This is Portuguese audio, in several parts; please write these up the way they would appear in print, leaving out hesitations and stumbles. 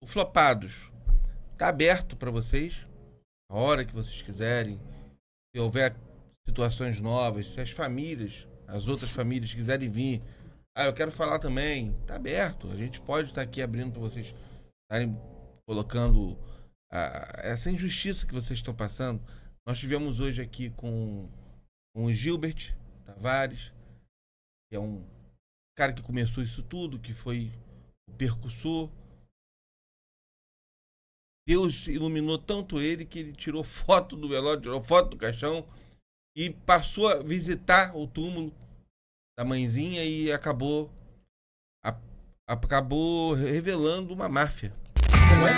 O Flopados tá aberto para vocês, a hora que vocês quiserem. Se houver situações novas, se as famílias, as outras famílias quiserem vir, eu quero falar também, tá aberto. A gente pode estar aqui abrindo para vocês estarem colocando essa injustiça que vocês estão passando. Nós tivemos hoje aqui com o Gilbert Tavares, que é um cara que começou isso tudo, que foi o percussor. Deus iluminou tanto ele que ele tirou foto do velório, tirou foto do caixão e passou a visitar o túmulo da mãezinha e acabou revelando uma máfia. Não é?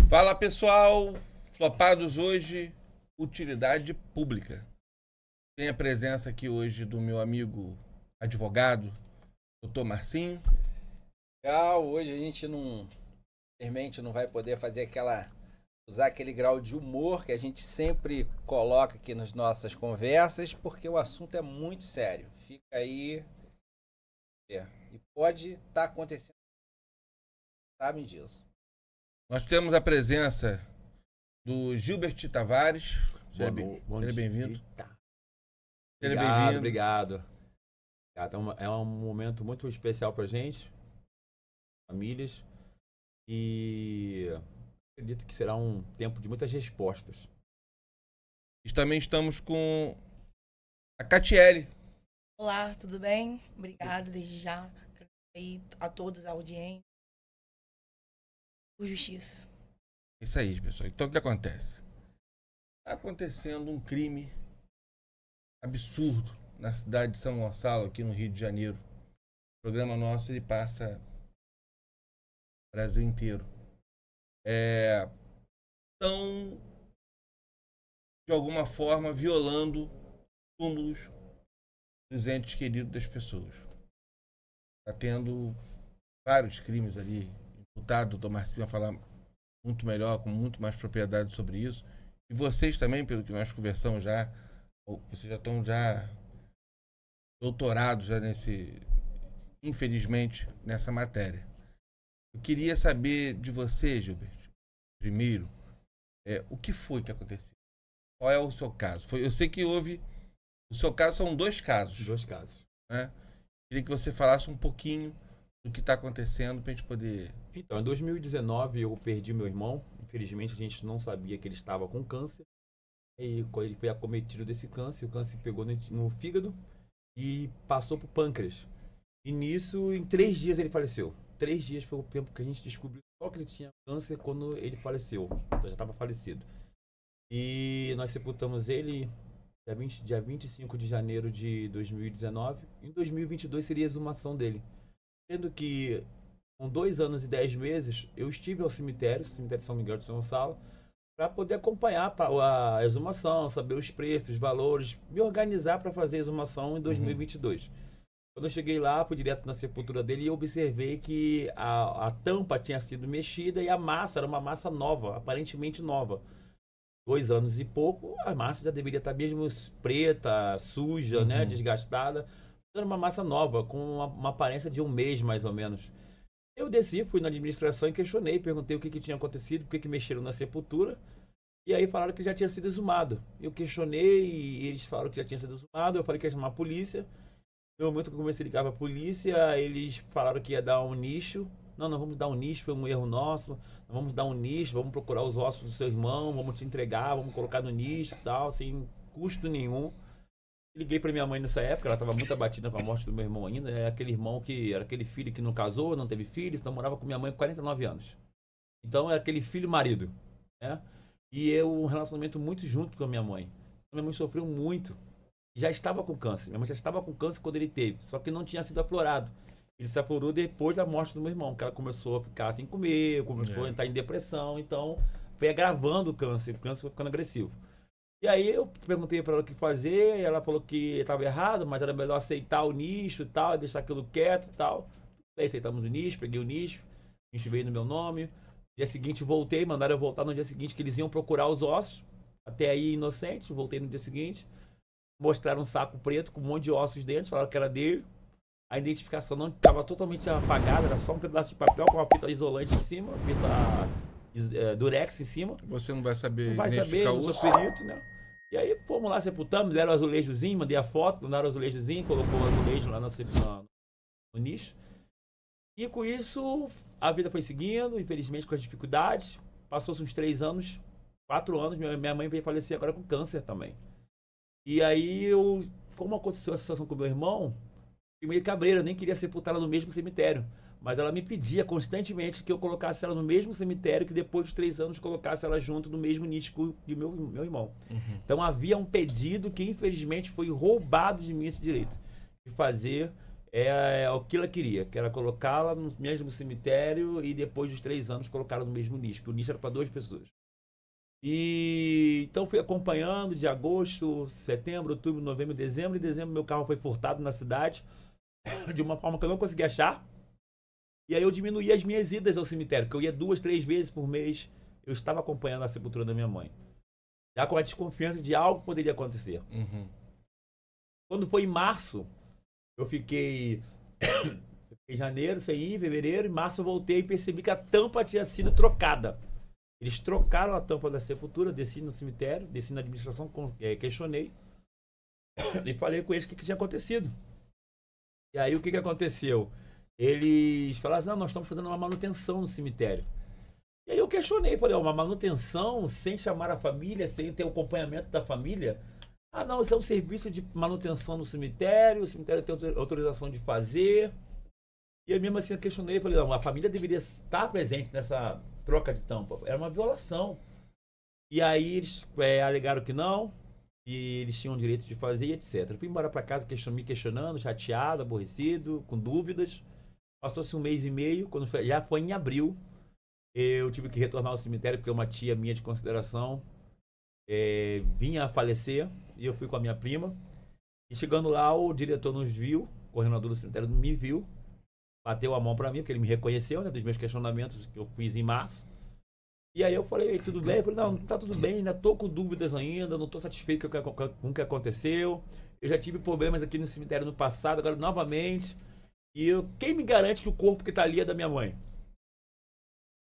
Fala pessoal, Flopados hoje, utilidade pública. Tem a presença aqui hoje do meu amigo advogado, doutor Marcinho. Legal, hoje a gente infelizmente não vai poder usar aquele grau de humor que a gente sempre coloca aqui nas nossas conversas, porque o assunto é muito sério. Fica aí, e pode estar acontecendo, sabem disso. Nós temos a presença do Gilbert Tavares. Seja bem-vindo. Seja bem-vindo. Obrigado. É um momento muito especial pra gente, famílias, e acredito que será um tempo de muitas respostas. Também estamos com a Catiele. Olá, tudo bem? Obrigado desde já. Aí a todos, a audiência. Por justiça. Isso aí, pessoal. Então o que acontece? Está acontecendo um crime absurdo na cidade de São Gonçalo, aqui no Rio de Janeiro. O programa nosso ele passa o Brasil inteiro. Estão, de alguma forma, violando túmulos dos entes queridos das pessoas. Está tendo vários crimes ali. O doutor Marcinho vai falar muito melhor, com muito mais propriedade sobre isso. E vocês também, pelo que nós conversamos já, vocês já estão doutorados já infelizmente, nessa matéria. Eu queria saber de você, Gilbert, primeiro, o que foi que aconteceu? Qual é o seu caso? Eu sei que houve... O seu caso são dois casos. Dois casos. Né? Queria que você falasse um pouquinho do que está acontecendo para a gente poder... Então, em 2019 eu perdi meu irmão. Infelizmente a gente não sabia que ele estava com câncer. E quando ele foi acometido desse câncer, o câncer pegou no fígado e passou para o pâncreas. E nisso, em 3 dias ele faleceu. 3 dias foi o tempo que a gente descobriu só que ele tinha câncer quando ele faleceu. Então já estava falecido. E nós sepultamos ele dia 25 de janeiro de 2019. Em 2022 seria a exumação dele. Sendo que com 2 anos e 10 meses, eu estive ao cemitério São Miguel de São Gonçalo, para poder acompanhar a exumação, saber os preços, os valores, me organizar para fazer a exumação em 2022. Quando eu cheguei lá, fui direto na sepultura dele e observei que a tampa tinha sido mexida e a massa era uma massa nova, aparentemente nova. 2 anos e pouco, a massa já deveria estar mesmo preta, suja, né, desgastada. Era uma massa nova, com uma aparência de 1 mês mais ou menos. Eu desci, fui na administração e questionei, perguntei o que tinha acontecido, por que mexeram na sepultura. E aí falaram que já tinha sido exumado. Eu questionei e eles falaram que já tinha sido exumado. Eu falei que ia chamar a polícia. No momento que eu comecei a ligar para a polícia, eles falaram que ia dar um nicho. Não vamos dar um nicho, foi um erro nosso. Não vamos dar um nicho, vamos procurar os ossos do seu irmão, vamos te entregar, vamos colocar no nicho e tal, sem custo nenhum. Liguei pra minha mãe nessa época, ela estava muito abatida com a morte do meu irmão ainda. É aquele irmão que era aquele filho que não casou, não teve filhos, então morava com minha mãe com 49 anos. Então era aquele filho-marido, né? E eu, um relacionamento muito junto com a minha mãe. Minha mãe sofreu muito. Já estava com câncer. Minha mãe já estava com câncer quando ele teve, só que não tinha sido aflorado. Ele se aflorou depois da morte do meu irmão, que ela começou a ficar sem comer, começou a entrar em depressão, então foi agravando o câncer foi ficando agressivo. E aí eu perguntei para ela o que fazer, e ela falou que estava errado, mas era melhor aceitar o nicho e tal, deixar aquilo quieto e tal. Aí aceitamos o nicho, peguei o nicho veio no meu nome. No dia seguinte voltei, mandaram eu voltar no dia seguinte que eles iam procurar os ossos. Até aí, inocente, voltei no dia seguinte. Mostraram um saco preto com um monte de ossos dentro, falaram que era dele. A identificação não estava totalmente apagada, era só um pedaço de papel com uma fita isolante em cima, fita durex em cima. Você não vai saber Não vai saber, não sou perito, né? E aí fomos lá, sepultamos, deram o azulejozinho, mandei a foto, mandaram o azulejozinho, colocou o azulejo lá no nicho. E com isso, a vida foi seguindo, infelizmente com as dificuldades. Passou-se uns 3 anos, 4 anos, minha mãe veio falecer agora com câncer também. E aí, como aconteceu a situação com meu irmão, fiquei meio cabreira, nem queria sepultá-la no mesmo cemitério. Mas ela me pedia constantemente que eu colocasse ela no mesmo cemitério, que depois de 3 anos colocasse ela junto no mesmo nicho que meu irmão. Uhum. Então havia um pedido que infelizmente foi roubado de mim esse direito. De fazer o que ela queria, que era colocá-la no mesmo cemitério e depois dos 3 anos colocá-la no mesmo nicho, que o nicho era para 2 pessoas. E então fui acompanhando de agosto, setembro, outubro, novembro, dezembro. Em dezembro meu carro foi furtado na cidade de uma forma que eu não consegui achar. E aí eu diminuí as minhas idas ao cemitério, que eu ia 2, 3 vezes por mês. Eu estava acompanhando a sepultura da minha mãe. Já com a desconfiança de algo que poderia acontecer. Uhum. Quando foi em março, eu fiquei em janeiro sem ir, fevereiro. Em março eu voltei e percebi que a tampa tinha sido trocada. Eles trocaram a tampa da sepultura, desci no cemitério, desci na administração, questionei. E falei com eles o que tinha acontecido. E aí o que aconteceu? Eles falaram assim, não, nós estamos fazendo uma manutenção no cemitério. E aí eu questionei, falei, uma manutenção sem chamar a família, sem ter o acompanhamento da família? Ah, não, isso é um serviço de manutenção no cemitério, o cemitério tem autorização de fazer. E eu mesmo assim eu questionei, falei, não, a família deveria estar presente nessa troca de tampa. Era uma violação. E aí eles alegaram que não, e eles tinham o direito de fazer, etc. Eu fui embora para casa me questionando, chateado, aborrecido, com dúvidas. Passou-se 1 mês e meio, quando já foi em abril, eu tive que retornar ao cemitério, porque uma tia minha de consideração vinha a falecer, e eu fui com a minha prima. E chegando lá, o diretor nos viu, o coordenador do cemitério me viu, bateu a mão para mim, porque ele me reconheceu, né, dos meus questionamentos que eu fiz em março. E aí eu falei, tudo bem? Eu falei, não tá tudo bem, ainda tô com dúvidas ainda, não tô satisfeito com o que aconteceu. Eu já tive problemas aqui no cemitério no passado, agora novamente. E quem me garante que o corpo que tá ali é da minha mãe?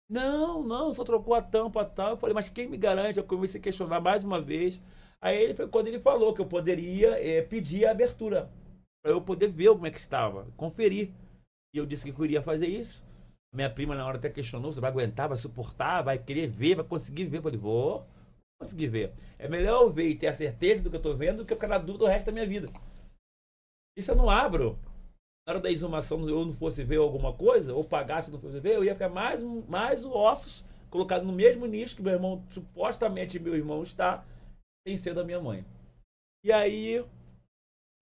Não, só trocou a tampa tal. Eu falei, mas quem me garante? Eu comecei a questionar mais uma vez. Aí foi quando ele falou que eu poderia pedir a abertura, para eu poder ver como é que estava, conferir. E eu disse que eu iria fazer isso. Minha prima na hora até questionou, você vai aguentar, vai suportar, vai querer ver, vai conseguir ver? Eu falei, vou conseguir ver. É melhor eu ver e ter a certeza do que eu tô vendo do que eu ficar na dúvida o resto da minha vida. Isso eu não abro. Na hora da exumação, eu não fosse ver alguma coisa, ou pagasse não fosse ver, eu ia ficar mais ossos colocados no mesmo nicho que meu irmão, supostamente meu irmão está, sem ser da minha mãe. E aí,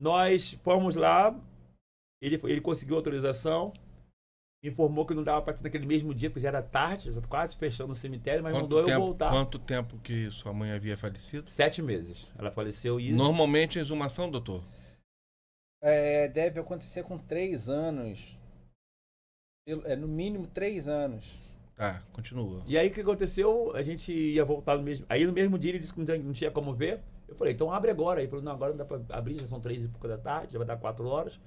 nós fomos lá, ele conseguiu autorização, informou que não dava para ser naquele mesmo dia, porque já era tarde, já quase fechando o cemitério, mas mandou eu voltar. Quanto tempo que sua mãe havia falecido? 7 meses. Ela faleceu e... Normalmente a exumação, doutor? Deve acontecer com 3 anos. No mínimo 3 anos. Tá, continua. E aí o que aconteceu? A gente ia voltar no mesmo... Aí no mesmo dia ele disse que não tinha como ver. Eu falei, então abre agora. Ele falou, não, agora não dá para abrir, já são 3 e pouco da tarde, já vai dar 4 horas.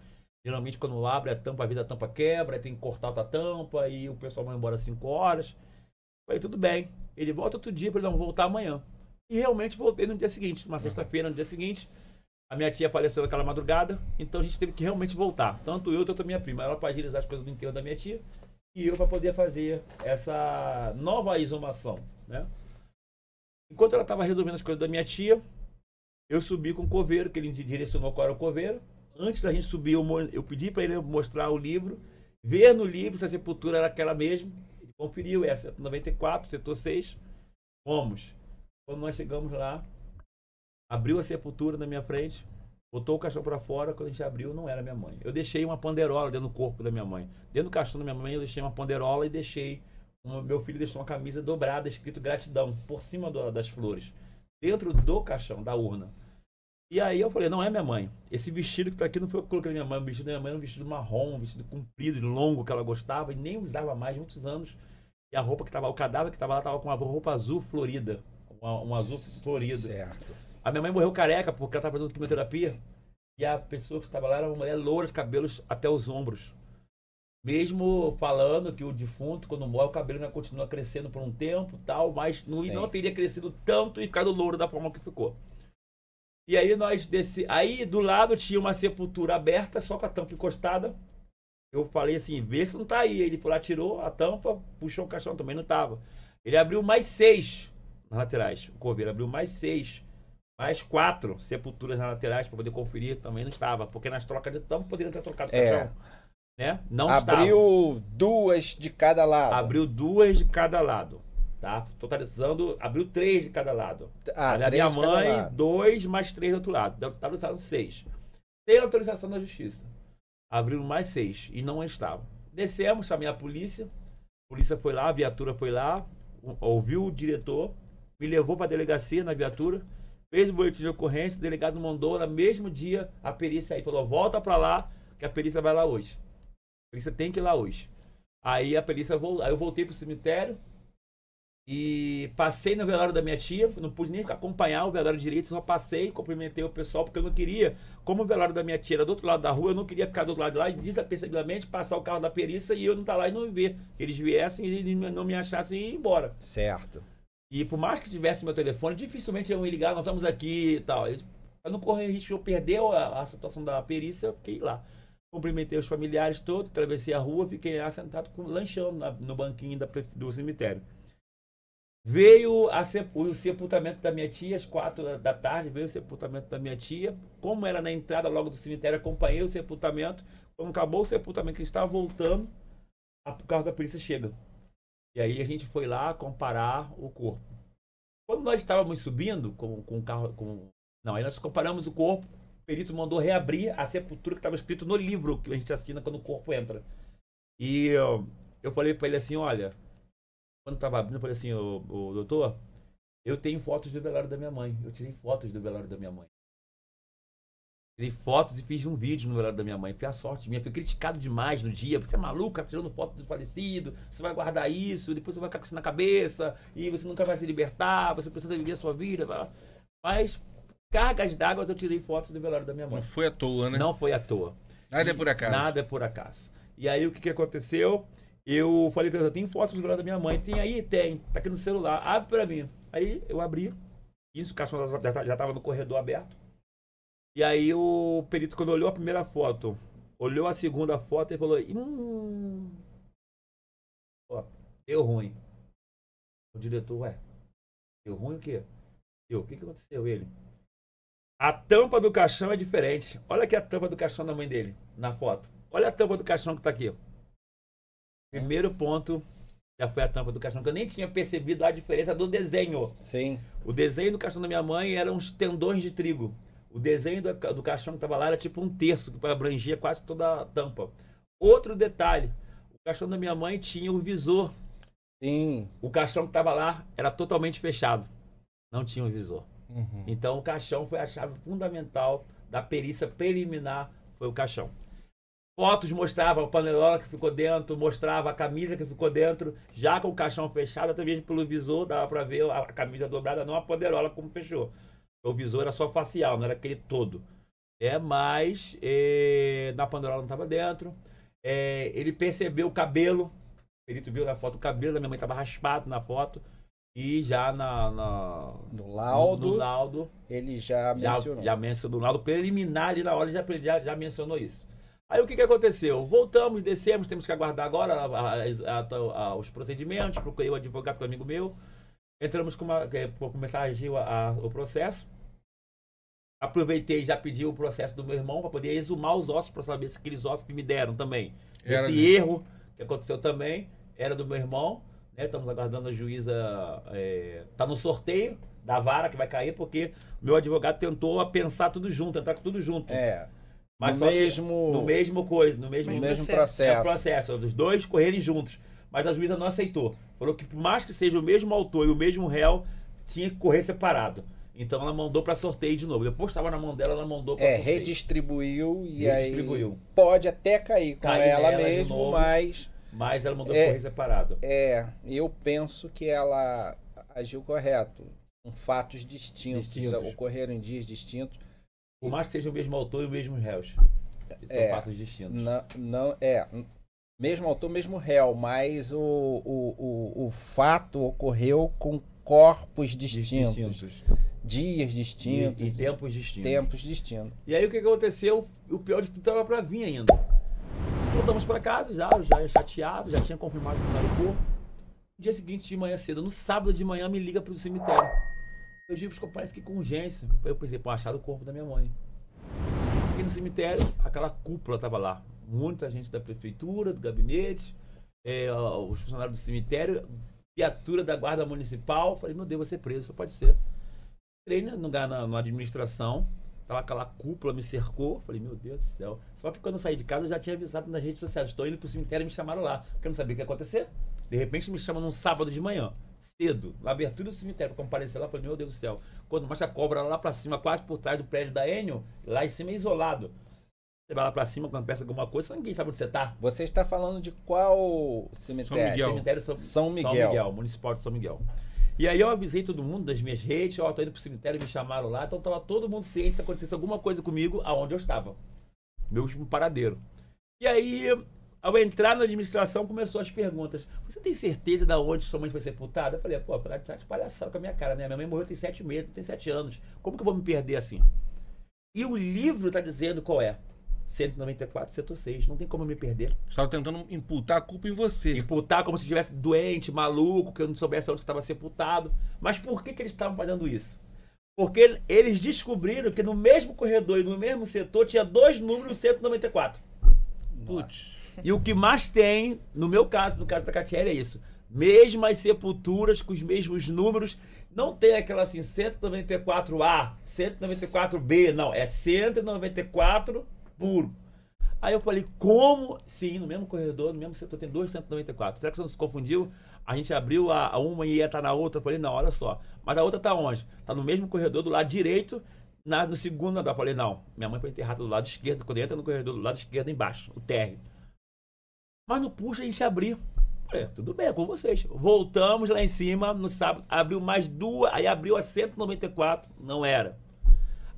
Geralmente quando abre a tampa, a tampa quebra, aí tem que cortar outra tampa e o pessoal vai embora 5 horas. Eu falei, tudo bem. Ele volta outro dia, eu falei, não, vou voltar amanhã. E realmente voltei no dia seguinte, uma sexta-feira, no dia seguinte. A minha tia faleceu naquela madrugada, então a gente teve que realmente voltar. Tanto eu, tanto a minha prima. Ela para agilizar as coisas do enterro da minha tia e eu para poder fazer essa nova exumação, né? Enquanto ela estava resolvendo as coisas da minha tia, eu subi com o coveiro, que ele direcionou qual era o coveiro. Antes da gente subir, eu pedi para ele mostrar o livro, ver no livro se a sepultura era aquela mesma. Ele conferiu, é 94, setor 6. Fomos. Quando nós chegamos lá, abriu a sepultura na minha frente, botou o caixão para fora. Quando a gente abriu, não era minha mãe. Eu deixei uma panderola dentro do corpo da minha mãe. Dentro do caixão da minha mãe, eu deixei uma panderola e deixei... Meu filho deixou uma camisa dobrada, escrito gratidão, por cima das flores. Dentro do caixão, da urna. E aí eu falei, não é minha mãe. Esse vestido que tá aqui não foi eu que coloquei na minha mãe. O vestido da minha mãe era um vestido marrom, um vestido comprido, longo, que ela gostava e nem usava mais, muitos anos. E a roupa que tava, o cadáver que tava lá, tava com uma roupa azul florida. um azul florido. Certo. A minha mãe morreu careca porque ela estava fazendo quimioterapia. E a pessoa que estava lá era uma mulher loura de cabelos até os ombros. Mesmo falando que o defunto, quando morre, o cabelo ainda continua crescendo por um tempo tal, mas não teria crescido tanto e ficado louro da forma que ficou. E aí aí do lado tinha uma sepultura aberta, só com a tampa encostada. Eu falei assim, vê se não tá aí. Ele foi lá, tirou a tampa, puxou o caixão, também não tava. Ele abriu mais 6 nas laterais. O coveiro abriu mais 6. Mais 4 sepulturas nas laterais para poder conferir, também não estava. Porque nas trocas de tampa poderiam ter trocado o caixão. Né? Não abriu estava. 2 de cada lado. Abriu 2 de cada lado. Tá? Totalizando, abriu 3 de cada lado. A minha mãe, 2 mais 3 do outro lado. Totalizaram 6. Sem autorização da justiça. Abriu mais 6 e não estava. Descemos, chamei a polícia. A polícia foi lá, a viatura foi lá, ouviu o diretor, me levou para a delegacia na viatura, fez o boletim de ocorrência, o delegado mandou no mesmo dia a perícia aí. Falou, volta para lá, que a perícia vai lá hoje. A perícia tem que ir lá hoje. Aí a perícia aí eu voltei pro cemitério e passei no velório da minha tia, não pude nem acompanhar o velório direito, só passei, cumprimentei o pessoal, porque eu não queria, como o velório da minha tia era do outro lado da rua, eu não queria ficar do outro lado de lá e desapercebidamente passar o carro da perícia e eu não estar lá e não ver. Que eles viessem e não me achassem e ir embora. Certo. E por mais que tivesse meu telefone, dificilmente iam me ligar, nós estamos aqui e tal. Para não correr risco de eu perder a situação da perícia, eu fiquei lá. Cumprimentei os familiares todos, atravessei a rua, fiquei lá sentado lanchando no banquinho do cemitério. Veio o sepultamento da minha tia, às 4 da tarde, veio o sepultamento da minha tia. Como era na entrada logo do cemitério, acompanhei o sepultamento. Quando acabou o sepultamento, ele estava voltando, o carro da polícia chega. E aí a gente foi lá comparar o corpo. Quando nós estávamos subindo com o carro... Não, aí nós comparamos o corpo, o perito mandou reabrir a sepultura que estava escrito no livro que a gente assina quando o corpo entra. E eu falei para ele assim, olha... Quando estava abrindo, eu falei assim, ô doutor, eu tenho fotos do velório da minha mãe. Eu tirei fotos do velório da minha mãe. Tirei fotos e fiz um vídeo no velório da minha mãe. Foi a sorte minha. Fui criticado demais no dia. Você é maluco, tirando foto do falecido. Você vai guardar isso, depois você vai ficar com isso na cabeça. E você nunca vai se libertar. Você precisa viver a sua vida. Mas, cargas d'água, eu tirei fotos do velório da minha mãe. Não foi à toa, né? Não foi à toa. Nada é por acaso. Nada é por acaso. E aí, o que aconteceu? Eu falei pra ele, tem fotos do velório da minha mãe. Tem aí? Tem. Tá aqui no celular. Abre pra mim. Aí eu abri. Isso, o caixão já tava no corredor aberto. E aí o perito, quando olhou a primeira foto, olhou a segunda foto e falou, ó, deu ruim. O diretor, ué, deu ruim o quê? O que aconteceu? Ele. A tampa do caixão é diferente. Olha aqui a tampa do caixão da mãe dele, na foto. Olha a tampa do caixão que tá aqui. Primeiro ponto, já foi a tampa do caixão, que eu nem tinha percebido a diferença do desenho. Sim. O desenho do caixão da minha mãe eram uns tendões de trigo. O desenho do caixão que estava lá era tipo um terço, que abrangia quase toda a tampa. Outro detalhe, o caixão da minha mãe tinha o visor. Sim. O caixão que estava lá era totalmente fechado. Não tinha o visor. Uhum. Então o caixão foi a chave fundamental da perícia preliminar, foi o caixão. Fotos mostravam a panelola que ficou dentro, mostrava a camisa que ficou dentro, já com o caixão fechado, até mesmo pelo visor, dava para ver a camisa dobrada, não a panelola como fechou. O visor era só facial, não era aquele todo. Mas na panelola não estava dentro. Ele percebeu o cabelo, o perito viu na foto o cabelo da minha mãe estava raspado na foto. E já no laudo, ele já mencionou. Já mencionou, no laudo preliminar ali na hora, já mencionou isso. Aí o que aconteceu? Voltamos, descemos, temos que aguardar agora os procedimentos, procurei o advogado do amigo meu, entramos para começar a agir o processo. Aproveitei e já pedi o processo do meu irmão para poder exumar os ossos, para saber se aqueles ossos que me deram também. Esse erro que aconteceu também era do meu irmão, né? Estamos aguardando a juíza, tá no sorteio da vara que vai cair, porque meu advogado tentou pensar tudo junto, entrar com tudo junto. Mas no mesmo processo, os dois correrem juntos. Mas a juíza não aceitou. Falou que por mais que seja o mesmo autor e o mesmo réu, tinha que correr separado. Então ela mandou para sorteio de novo. Depois estava na mão dela, ela mandou para sorteio. Redistribuiu e aí pode até cair com ela mesmo, novo, mas ela mandou correr separado. Eu penso que ela agiu correto. fatos distintos, ocorreram em dias distintos. Por mais que seja o mesmo autor e o mesmo réus. São fatos distintos. Mesmo autor, mesmo réu, mas o fato ocorreu com corpos distintos. Dias distintos. E tempos distintos. Tempos distintos. E aí o que aconteceu? O pior de tudo estava para vir ainda. Voltamos para casa, já chateado, já tinha confirmado que não era o corpo. No dia seguinte, de manhã cedo, no sábado de manhã, me liga pro cemitério. Eu digo, parece que com urgência. Eu pensei, pô, acharam o corpo da minha mãe. E no cemitério, aquela cúpula tava lá. Muita gente da prefeitura, do gabinete, os funcionários do cemitério, viatura da guarda municipal. Falei, meu Deus, vou ser preso, só pode ser. Entrei na administração, tava aquela cúpula, me cercou. Falei, meu Deus do céu. Só que quando eu saí de casa, eu já tinha avisado nas redes sociais. Estou indo pro cemitério e me chamaram lá, porque eu não sabia o que ia acontecer. De repente me chamam num sábado de manhã, cedo, na abertura do cemitério, para comparecer lá. Falei, meu Deus do céu. Quando mais a cobra lá pra cima, quase por trás do prédio da Enio, lá em cima é isolado. Você vai lá pra cima, quando peça alguma coisa, ninguém sabe onde você tá. Você está falando de qual cemitério? Cemitério São Miguel, Municipal de São Miguel. E aí eu avisei todo mundo das minhas redes, tô indo pro cemitério, me chamaram lá, então tava todo mundo ciente se acontecesse alguma coisa comigo, aonde eu estava. Meu último paradeiro. E aí, ao entrar na administração, começou as perguntas. Você tem certeza de onde sua mãe foi sepultada? Eu falei, pô, tá de palhaçada com a minha cara, né? Minha mãe morreu tem 7 meses, tem 7 anos. Como que eu vou me perder assim? E o livro tá dizendo qual é. 194, setor 6. Não tem como eu me perder. Estava tentando imputar a culpa em você. Imputar como se estivesse doente, maluco, que eu não soubesse onde estava sepultado. Mas por que eles estavam fazendo isso? Porque eles descobriram que no mesmo corredor e no mesmo setor tinha 2 números 194. Putz. E o que mais tem, no meu caso, no caso da Catiele, é isso. Mesmas sepulturas com os mesmos números. Não tem aquela assim, 194A, 194B. Não, é 194 puro. Aí eu falei, como? Sim, no mesmo corredor, no mesmo setor tem 2 194. Será que você não se confundiu? A gente abriu a uma e ia estar na outra. Eu falei, não, olha só. Mas a outra tá onde? Tá no mesmo corredor, do lado direito, no segundo andar. Eu falei, não, minha mãe foi enterrada do lado esquerdo, quando entra no corredor, do lado esquerdo embaixo, o térreo. Mas no puxa a gente abriu. Falei, tudo bem, é com vocês. Voltamos lá em cima, no sábado, abriu mais 2, aí abriu a 194, não era.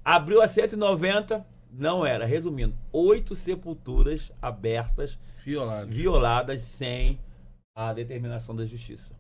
Abriu a 190, não era. Resumindo, 8 sepulturas abertas, violadas sem a determinação da justiça.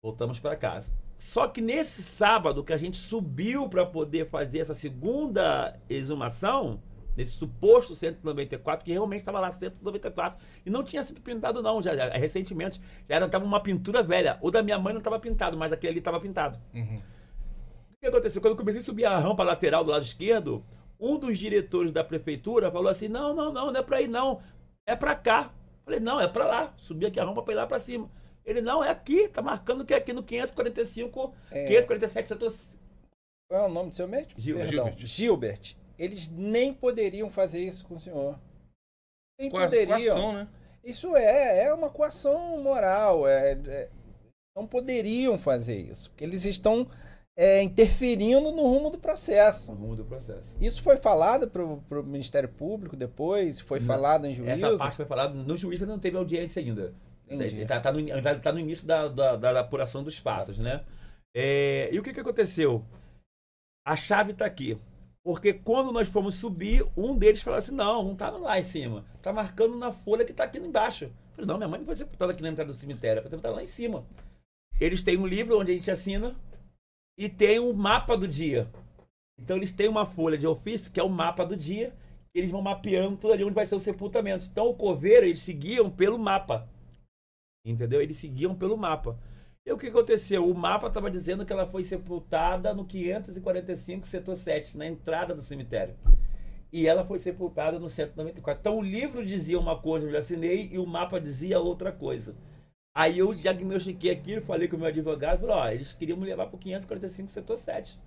Voltamos para casa. Só que nesse sábado que a gente subiu para poder fazer essa segunda exumação, nesse suposto 194, que realmente estava lá 194, e não tinha sido pintado não, já recentemente, já estava uma pintura velha. O da minha mãe não estava pintado, mas aquele ali estava pintado. Uhum. O que aconteceu? Quando eu comecei a subir a rampa lateral do lado esquerdo, um dos diretores da prefeitura falou assim, não é para ir não, é para cá. Falei, não, é para lá. Subi aqui a rampa para ir lá para cima. Ele, não, é aqui, tá marcando que é aqui no 545, 547, setor... Qual é o nome do seu médico? Gilbert. Eles nem poderiam fazer isso com o senhor. Nem poderiam. Coação, né? Isso é uma coação moral. Não poderiam fazer isso. Porque eles estão interferindo no rumo do processo. No rumo do processo. Isso foi falado para o Ministério Público depois? Foi falado em juízo? Essa parte foi falada no juízo, não teve audiência ainda. Tá no início da apuração dos fatos, né? E o que aconteceu? A chave tá aqui. Porque quando nós fomos subir, um deles falou assim, não tá lá em cima. Tá marcando na folha que tá aqui embaixo. Eu falei, não, minha mãe não foi sepultada aqui na entrada do cemitério, vai estar lá em cima. Eles têm um livro onde a gente assina e tem um mapa do dia. Então eles têm uma folha de ofício, que é o mapa do dia, e eles vão mapeando tudo ali onde vai ser o sepultamento. Então o coveiro, eles seguiam pelo mapa. Entendeu? Eles seguiam pelo mapa. E o que aconteceu? O mapa estava dizendo que ela foi sepultada no 545, setor 7, na entrada do cemitério. E ela foi sepultada no 194. Então o livro dizia uma coisa, eu assinei, e o mapa dizia outra coisa. Aí eu diagnostiquei aquilo, falei com o meu advogado, falei, eles queriam me levar para o 545, setor 7.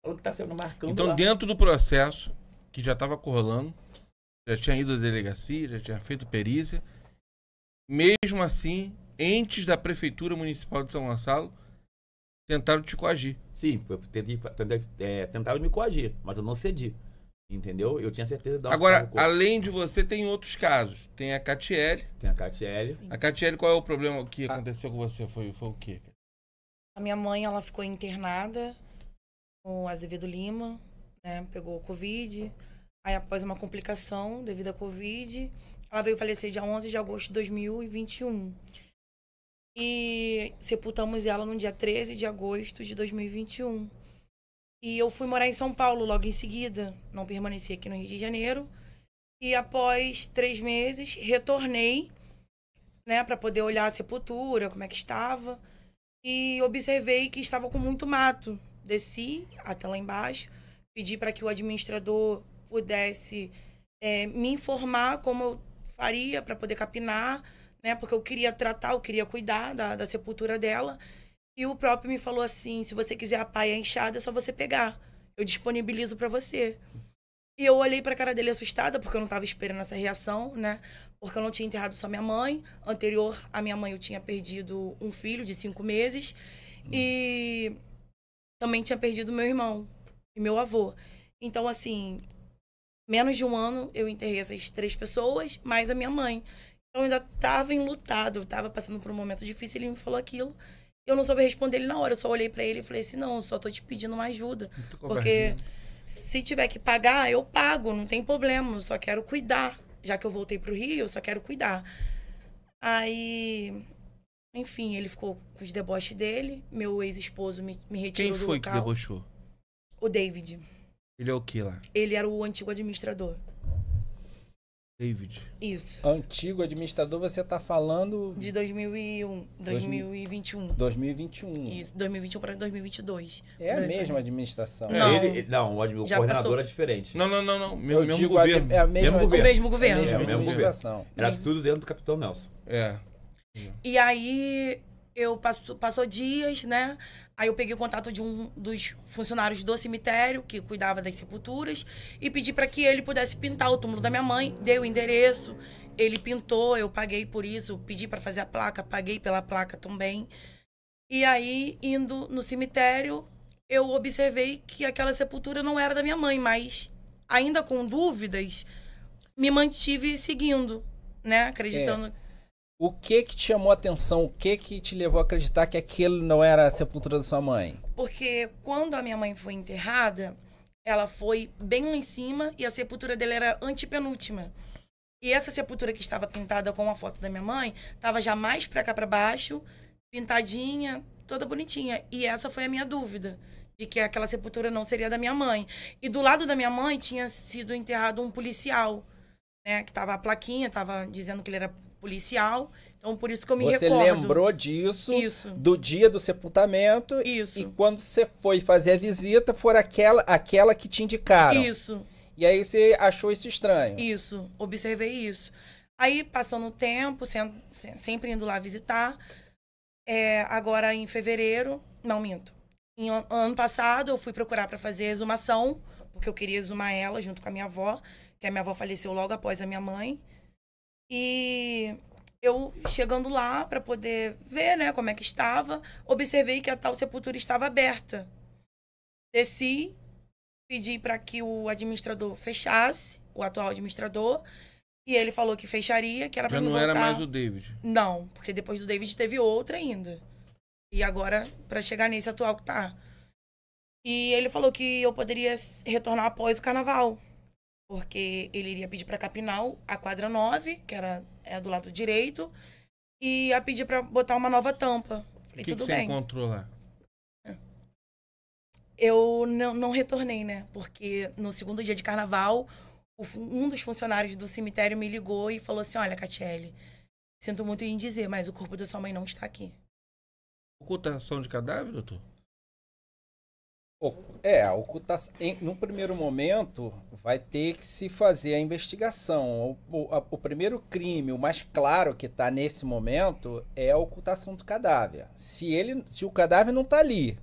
Falou que está sendo marcando então, lá. Dentro do processo, que já estava corrolando, já tinha ido à delegacia, já tinha feito perícia, mesmo assim, entes da Prefeitura Municipal de São Gonçalo tentaram te coagir. Sim, tentaram me coagir, mas eu não cedi. Entendeu? Eu tinha certeza de Agora, além de você, tem outros casos. Tem a Catiele. Tem a Catiele. A Catiele, qual é o problema que aconteceu com você? Foi o quê? A minha mãe, ela ficou internada com Azevedo Lima, né? Pegou Covid. Aí, após uma complicação devido à Covid, ela veio falecer dia 11 de agosto de 2021. E sepultamos ela no dia 13 de agosto de 2021. E eu fui morar em São Paulo logo em seguida. Não permaneci aqui no Rio de Janeiro. E após 3 meses, retornei, né, para poder olhar a sepultura, como é que estava. E observei que estava com muito mato. Desci até lá embaixo, pedi para que o administrador pudesse me informar como eu faria para poder capinar, né? Porque eu queria tratar, eu queria cuidar da sepultura dela. E o próprio me falou assim, se você quiser a pá e a enxada, é só você pegar. Eu disponibilizo para você. E eu olhei pra cara dele assustada, porque eu não tava esperando essa reação, né? Porque eu não tinha enterrado só minha mãe. Anterior à minha mãe, eu tinha perdido um filho de 5 meses. E também tinha perdido meu irmão e meu avô. Então, assim, menos de um ano eu enterrei essas 3 pessoas, mais a minha mãe. Então, eu ainda tava enlutado, eu tava passando por um momento difícil, ele me falou aquilo. Eu não soube responder ele na hora, eu só olhei pra ele e falei assim, não, eu só tô te pedindo uma ajuda. Porque se tiver que pagar, eu pago, não tem problema, eu só quero cuidar. Já que eu voltei pro Rio, eu só quero cuidar. Aí, enfim, ele ficou com os deboches dele, meu ex-esposo me retirou do local. Quem foi que debochou? O David. Ele é o que lá? Ele era o antigo administrador. David. Isso. Antigo administrador, você tá falando... De 2001, 2021. 2021. Isso, 2021 para 2022. É a mesma administração. Não. Não, o Já coordenador passou. é diferente. Não. Eu Mesmo digo governo. é a mesma, Mesmo O mesmo governo. É a mesma É o mesmo administração. Era tudo dentro do Capitão Nelson. É. E aí, passou dias, né? Aí eu peguei o contato de um dos funcionários do cemitério, que cuidava das sepulturas, e pedi para que ele pudesse pintar o túmulo da minha mãe. Dei o endereço, ele pintou, eu paguei por isso, pedi para fazer a placa, paguei pela placa também. E aí, indo no cemitério, eu observei que aquela sepultura não era da minha mãe, mas ainda com dúvidas, me mantive seguindo, né? Acreditando. O que te chamou a atenção? O que te levou a acreditar que aquilo não era a sepultura da sua mãe? Porque quando a minha mãe foi enterrada, ela foi bem lá em cima e a sepultura dela era antepenúltima. E essa sepultura que estava pintada com a foto da minha mãe, estava já mais pra cá pra baixo, pintadinha, toda bonitinha. E essa foi a minha dúvida, de que aquela sepultura não seria da minha mãe. E do lado da minha mãe tinha sido enterrado um policial, né? Que tava a plaquinha, tava dizendo que ele era policial. Então, por isso que eu me Você recordo. lembrou disso Isso. do dia do sepultamento. Isso. E quando você foi fazer a visita, foi aquela que te indicaram. Isso. E aí você achou isso estranho. Isso, observei isso. Aí, passando o tempo, sempre indo lá visitar. Agora, em fevereiro... Não, minto. Ano passado, eu fui procurar para fazer a exumação, porque eu queria exumar ela junto com a minha avó, que a minha avó faleceu logo após a minha mãe. E eu, chegando lá para poder ver, né, como é que estava, observei que a tal sepultura estava aberta. Desci, pedi para que o administrador fechasse, o atual administrador, e ele falou que fecharia, que era para Já me não voltar. era mais o David. Não, porque depois do David teve outra ainda. E agora, para chegar nesse atual que tá. E ele falou que eu poderia retornar após o carnaval. Porque ele iria pedir para capinar a quadra 9, que era do lado direito, e ia pedir para botar uma nova tampa. Falei, O que tudo você bem. encontrou lá? Eu não retornei, né? Porque no segundo dia de carnaval, um dos funcionários do cemitério me ligou e falou assim, olha, Catiele, sinto muito em dizer, mas o corpo da sua mãe não está aqui. Ocultação de cadáver, doutor? A ocultação. No primeiro momento, vai ter que se fazer a investigação. O primeiro crime, o mais claro que está nesse momento, é a ocultação do cadáver. Se o cadáver não está ali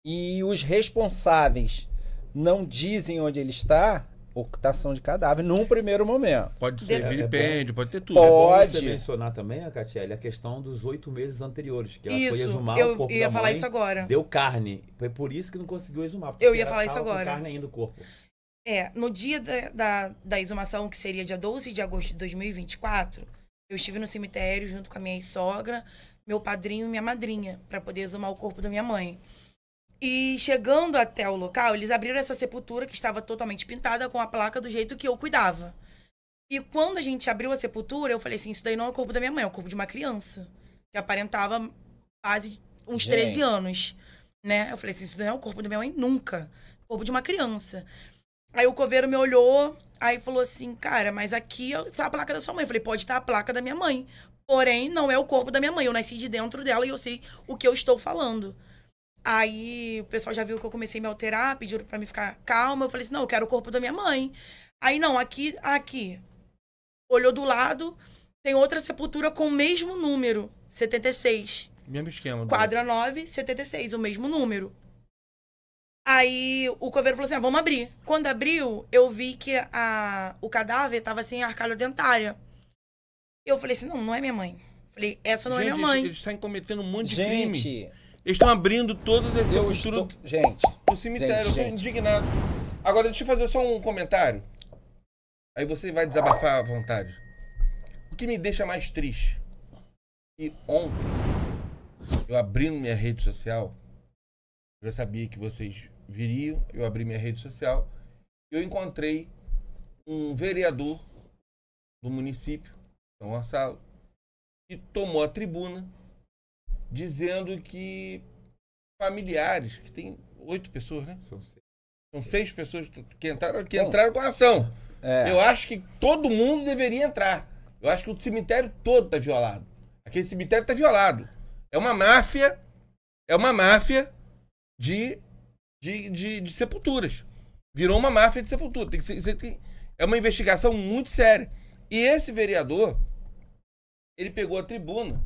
e os responsáveis não dizem onde ele está, ocultação de cadáver num primeiro momento. Pode ser vilipêndio, pode ter tudo. Pode. É bom você mencionar também, a Catiele, a questão dos 8 meses anteriores, que ela Isso, foi exumar eu o corpo ia da falar mãe, isso agora. deu carne. Foi por isso que não conseguiu exumar. porque Eu ia ela falar isso tava com agora. carne ainda no corpo. No dia da exumação, que seria dia 12 de agosto de 2024, eu estive no cemitério junto com a minha sogra, meu padrinho e minha madrinha, para poder exumar o corpo da minha mãe. E chegando até o local, eles abriram essa sepultura que estava totalmente pintada com a placa do jeito que eu cuidava. E quando a gente abriu a sepultura, eu falei assim, isso daí não é o corpo da minha mãe, é o corpo de uma criança. Que aparentava quase uns 13 anos, né? Eu falei assim, isso daí não é o corpo da minha mãe nunca. Corpo de uma criança. Aí o coveiro me olhou, aí falou assim, cara, mas aqui tá a placa da sua mãe. Eu falei, pode estar a placa da minha mãe. Porém, não é o corpo da minha mãe. Eu nasci de dentro dela e eu sei o que eu estou falando. Aí o pessoal já viu que eu comecei a me alterar, pediram pra me ficar calma. Eu falei assim, não, eu quero o corpo da minha mãe. Aí, não, aqui. Olhou do lado, tem outra sepultura com o mesmo número, 76. Mesmo esquema. Quadra 9, 76, o mesmo número. Aí o coveiro falou assim, vamos abrir. Quando abriu, eu vi que o cadáver tava sem arcada dentária. Eu falei assim, não é minha mãe. Falei, essa não é minha mãe. Eles estão cometendo um monte de crime. Eles estão abrindo toda essa sepultura do cemitério. Eu estou indignado. Agora, deixa eu fazer só um comentário. Aí você vai desabafar à vontade. O que me deixa mais triste? E ontem, eu abrindo minha rede social, eu já sabia que vocês viriam, eu abri minha rede social, e eu encontrei um vereador do município, São Gonçalo, que tomou a tribuna dizendo que familiares, que tem 8 pessoas, né? São 6 pessoas que entraram com a ação. Eu acho que todo mundo deveria entrar. Eu acho que o cemitério todo tá violado. Aquele cemitério tá violado. É uma máfia de sepulturas. Virou uma máfia de sepultura. É uma investigação muito séria. E esse vereador, ele pegou a tribuna.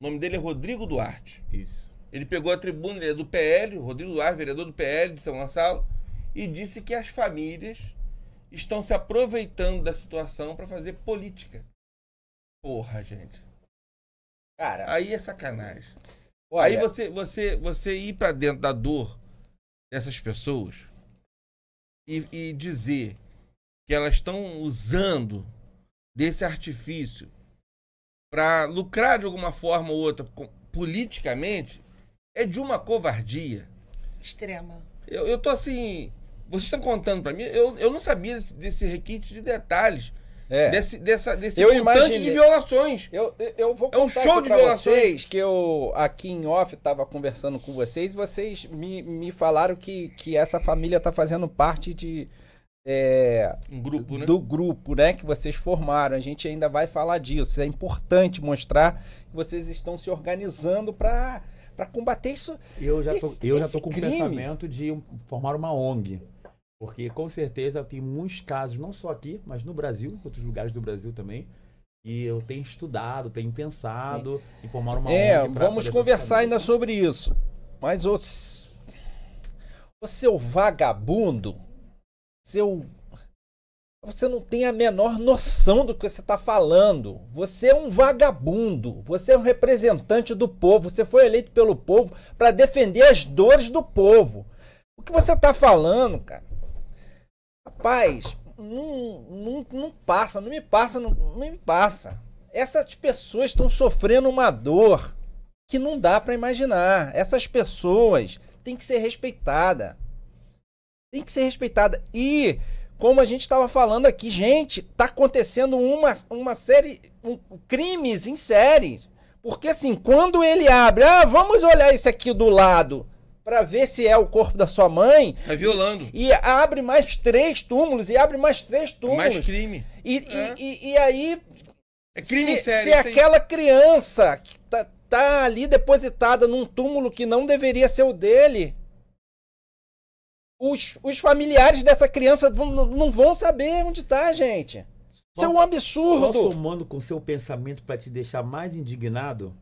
O nome dele é Rodrigo Duarte. Isso. Ele pegou a tribuna, ele é do PL, Rodrigo Duarte, vereador do PL de São Gonçalo, e disse que as famílias estão se aproveitando da situação para fazer política. Porra, gente. Cara, aí é sacanagem. Olha, aí você ir para dentro da dor dessas pessoas e dizer que elas estão usando desse artifício para lucrar de alguma forma ou outra politicamente é de uma covardia extrema. Eu tô assim, vocês estão contando para mim, eu não sabia desse requinte de detalhes. Desse montante de violações. Eu vou contar um show de violações. Vocês que eu aqui em off estava conversando com vocês e vocês me falaram que essa família está fazendo parte de um grupo, né? Do grupo, né, que vocês formaram. A gente ainda vai falar disso. É importante mostrar que vocês estão se organizando para combater isso. Eu já tô com o pensamento de formar uma ONG. Porque, com certeza, tem muitos casos, não só aqui, mas no Brasil, em outros lugares do Brasil também. E eu tenho estudado, tenho pensado em formar uma ONG. Vamos conversar ainda sobre isso. Mas o seu vagabundo, você não tem a menor noção do que você está falando. Você é um vagabundo. Você é um representante do povo. Você foi eleito pelo povo para defender as dores do povo. O que você está falando, cara? Rapaz, não me passa. Essas pessoas estão sofrendo uma dor que não dá para imaginar. Essas pessoas têm que ser respeitadas. E, como a gente estava falando aqui, gente, tá acontecendo uma série, crimes em série. Porque assim, quando ele abre, vamos olhar isso aqui do lado, para ver se é o corpo da sua mãe. Tá violando. E abre mais 3 túmulos, Mais crime. E aí... É crime sério. Se aquela criança que tá ali depositada num túmulo que não deveria ser o dele, os familiares dessa criança não vão saber onde tá, gente. Isso é um absurdo. Só somando com seu pensamento para te deixar mais indignado...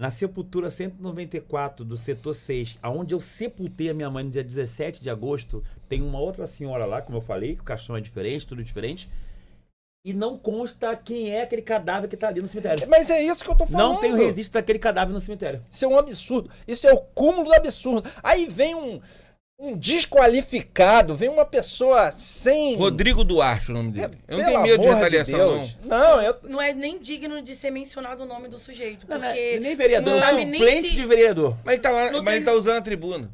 Na sepultura 194 do setor 6, aonde eu sepultei a minha mãe no dia 17 de agosto, tem uma outra senhora lá, como eu falei, que o caixão é diferente, tudo diferente. E não consta quem é aquele cadáver que tá ali no cemitério. Mas é isso que eu tô falando. Não tem o registro daquele cadáver no cemitério. Isso é um absurdo. Isso é o cúmulo do absurdo. Aí vem um desqualificado, vem uma pessoa sem... Rodrigo Duarte, o nome dele. Eu não Pelo tenho medo de amor retaliação, Deus. Não, eu... Não é nem digno de ser mencionado o nome do sujeito, Não, porque nem vereador, não sabe nem suplente se... de vereador. Mas ele tá lá, Não mas tem- ele tá usando a tribuna.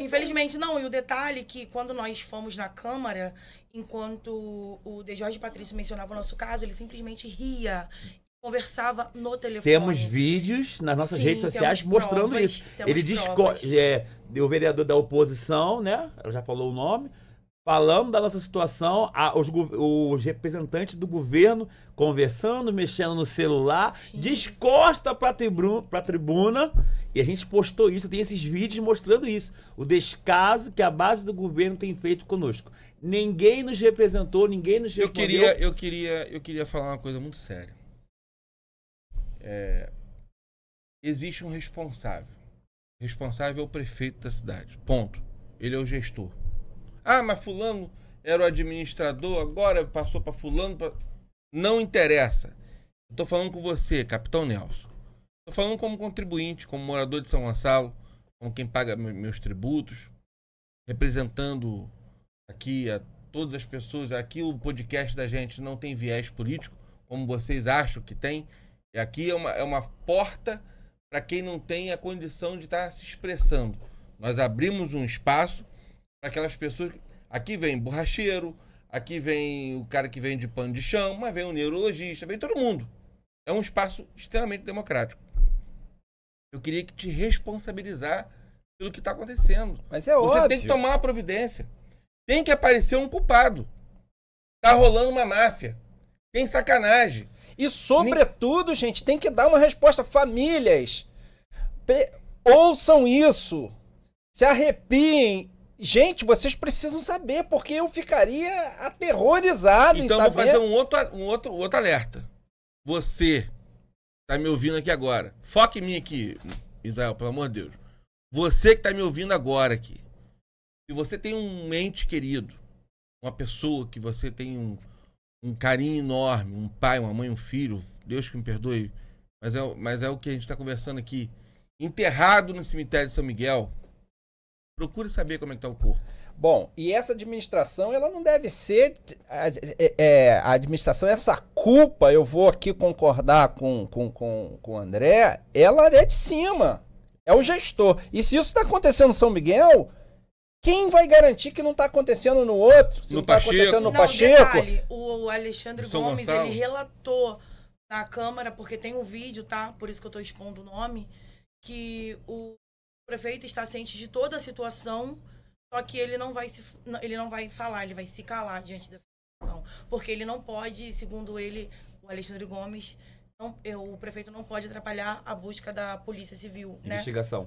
Infelizmente não. E o detalhe é que quando nós fomos na Câmara, enquanto o De Jorge Patrício mencionava o nosso caso, ele simplesmente ria, conversava no telefone. Temos vídeos nas nossas Sim, redes sociais temos mostrando provas, isso. temos Ele provas. o vereador da oposição, né? Ela já falou o nome. Falando da nossa situação, os representantes do governo conversando, mexendo no celular, descosta pra tribuna. E a gente postou isso, tem esses vídeos mostrando isso. O descaso que a base do governo tem feito conosco. Ninguém nos representou, ninguém nos Eu respondeu. queria falar uma coisa muito séria. Existe um responsável. O responsável é o prefeito da cidade. Ponto. Ele é o gestor. Ah, mas fulano era o administrador, agora passou para fulano. Não interessa. Eu tô falando com você, Capitão Nelson. Tô falando como contribuinte, como morador de São Gonçalo, como quem paga meus tributos, representando aqui a todas as pessoas. Aqui o podcast da gente não tem viés político, como vocês acham que tem. E aqui é uma porta para quem não tem a condição de estar se expressando. Nós abrimos um espaço para aquelas pessoas. Aqui vem borracheiro, aqui vem o cara que vem de pano de chão, mas vem o neurologista, vem todo mundo. É um espaço extremamente democrático. Eu queria te responsabilizar pelo que está acontecendo. Mas é Você óbvio. tem que tomar uma providência. Tem que aparecer um culpado. Tá rolando uma máfia. Tem sacanagem. E, sobretudo, gente, tem que dar uma resposta. Famílias, ouçam isso. Se arrepiem. Gente, vocês precisam saber, porque eu ficaria aterrorizado Então em eu saber. vou fazer um outro alerta. Você tá me ouvindo aqui agora. Foca em mim aqui, Israel, pelo amor de Deus. Você que tá me ouvindo agora aqui. Se você tem um ente querido, uma pessoa que você tem um carinho enorme, um pai, uma mãe, um filho, Deus que me perdoe, mas é o que a gente está conversando aqui, enterrado no cemitério de São Miguel, procure saber como é que tá o corpo. Bom, e essa administração, ela não deve ser... A administração, essa culpa, eu vou aqui concordar com o André, ela é de cima. É o gestor. E se isso está acontecendo no São Miguel, quem vai garantir que não está acontecendo no outro? Se No não está Pacheco. acontecendo no Não, Pacheco? detalhe, o Alexandre No São Gomes, Gonçalo. ele relatou na Câmara, porque tem um vídeo, tá? Por isso que eu tô expondo o nome, que o prefeito está ciente de toda a situação, só que ele não vai falar, ele vai se calar diante dessa situação. Porque ele não pode, segundo ele, o Alexandre Gomes, o prefeito não pode atrapalhar a busca da Polícia Civil, né?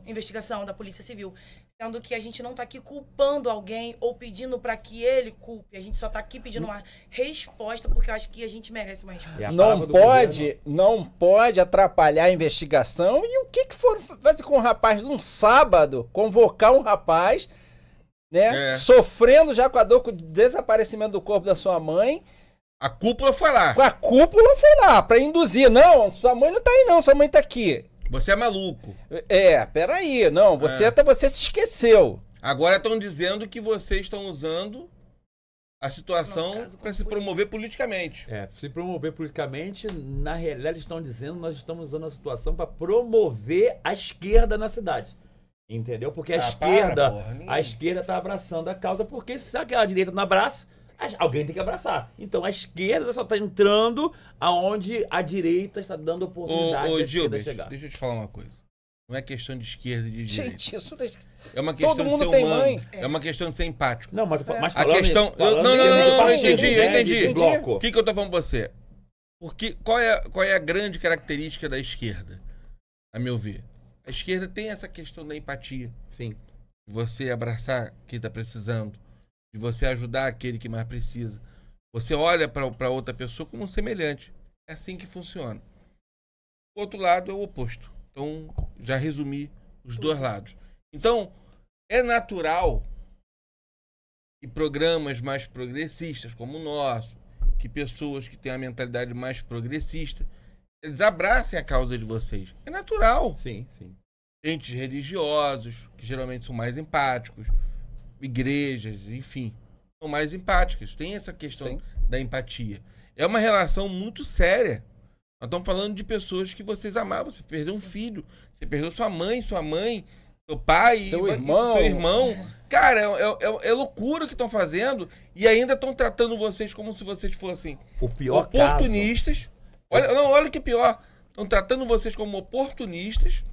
Investigação da Polícia Civil. Sendo que a gente não tá aqui culpando alguém ou pedindo para que ele culpe. A gente só tá aqui pedindo uma resposta, porque eu acho que a gente merece uma resposta. Não pode atrapalhar a investigação. E o que foram fazer com o rapaz num sábado? Convocar um rapaz, né? Sofrendo já com a dor, com o desaparecimento do corpo da sua mãe. A cúpula foi lá. A cúpula foi lá pra induzir. Não, sua mãe não tá aí não, sua mãe tá aqui. Você é maluco. Peraí, não, você se esqueceu. Agora estão dizendo que vocês estão usando a situação para se promover politicamente. Se promover politicamente, na realidade estão dizendo que nós estamos usando a situação para promover a esquerda na cidade. Entendeu? Porque a esquerda tá abraçando a causa, porque se aquela direita não abraça, alguém tem que abraçar. Então a esquerda só está entrando aonde a direita está dando oportunidade da esquerda chegar. Deixa eu te falar uma coisa. Não é questão de esquerda e de direita. Gente, isso é uma questão de ser humano. Mãe. É uma questão de ser empático. Não, mas a questão... eu entendi. Bloco. O que eu tô falando pra você? Porque, qual é a grande característica da esquerda, a meu ver? A esquerda tem essa questão da empatia. Sim. De você abraçar quem tá precisando. De você ajudar aquele que mais precisa. Você olha para outra pessoa como um semelhante. É assim que funciona. O outro lado é o oposto. Então, já resumi os dois lados. Então, é natural que programas mais progressistas, como o nosso, que pessoas que têm a mentalidade mais progressista, eles abracem a causa de vocês. É natural. Sim, sim. Entes religiosos, que geralmente são mais empáticos, igrejas, enfim, são mais empáticas. Tem essa questão Sim. da empatia. É uma relação muito séria. Nós estamos falando de pessoas que vocês amavam. Você perdeu um filho, você perdeu sua mãe, seu pai, Seu e irmão. seu irmão. Cara, é loucura o que estão fazendo e ainda estão tratando vocês como se vocês fossem O pior oportunistas. Olha o que é pior. Estão tratando vocês como oportunistas.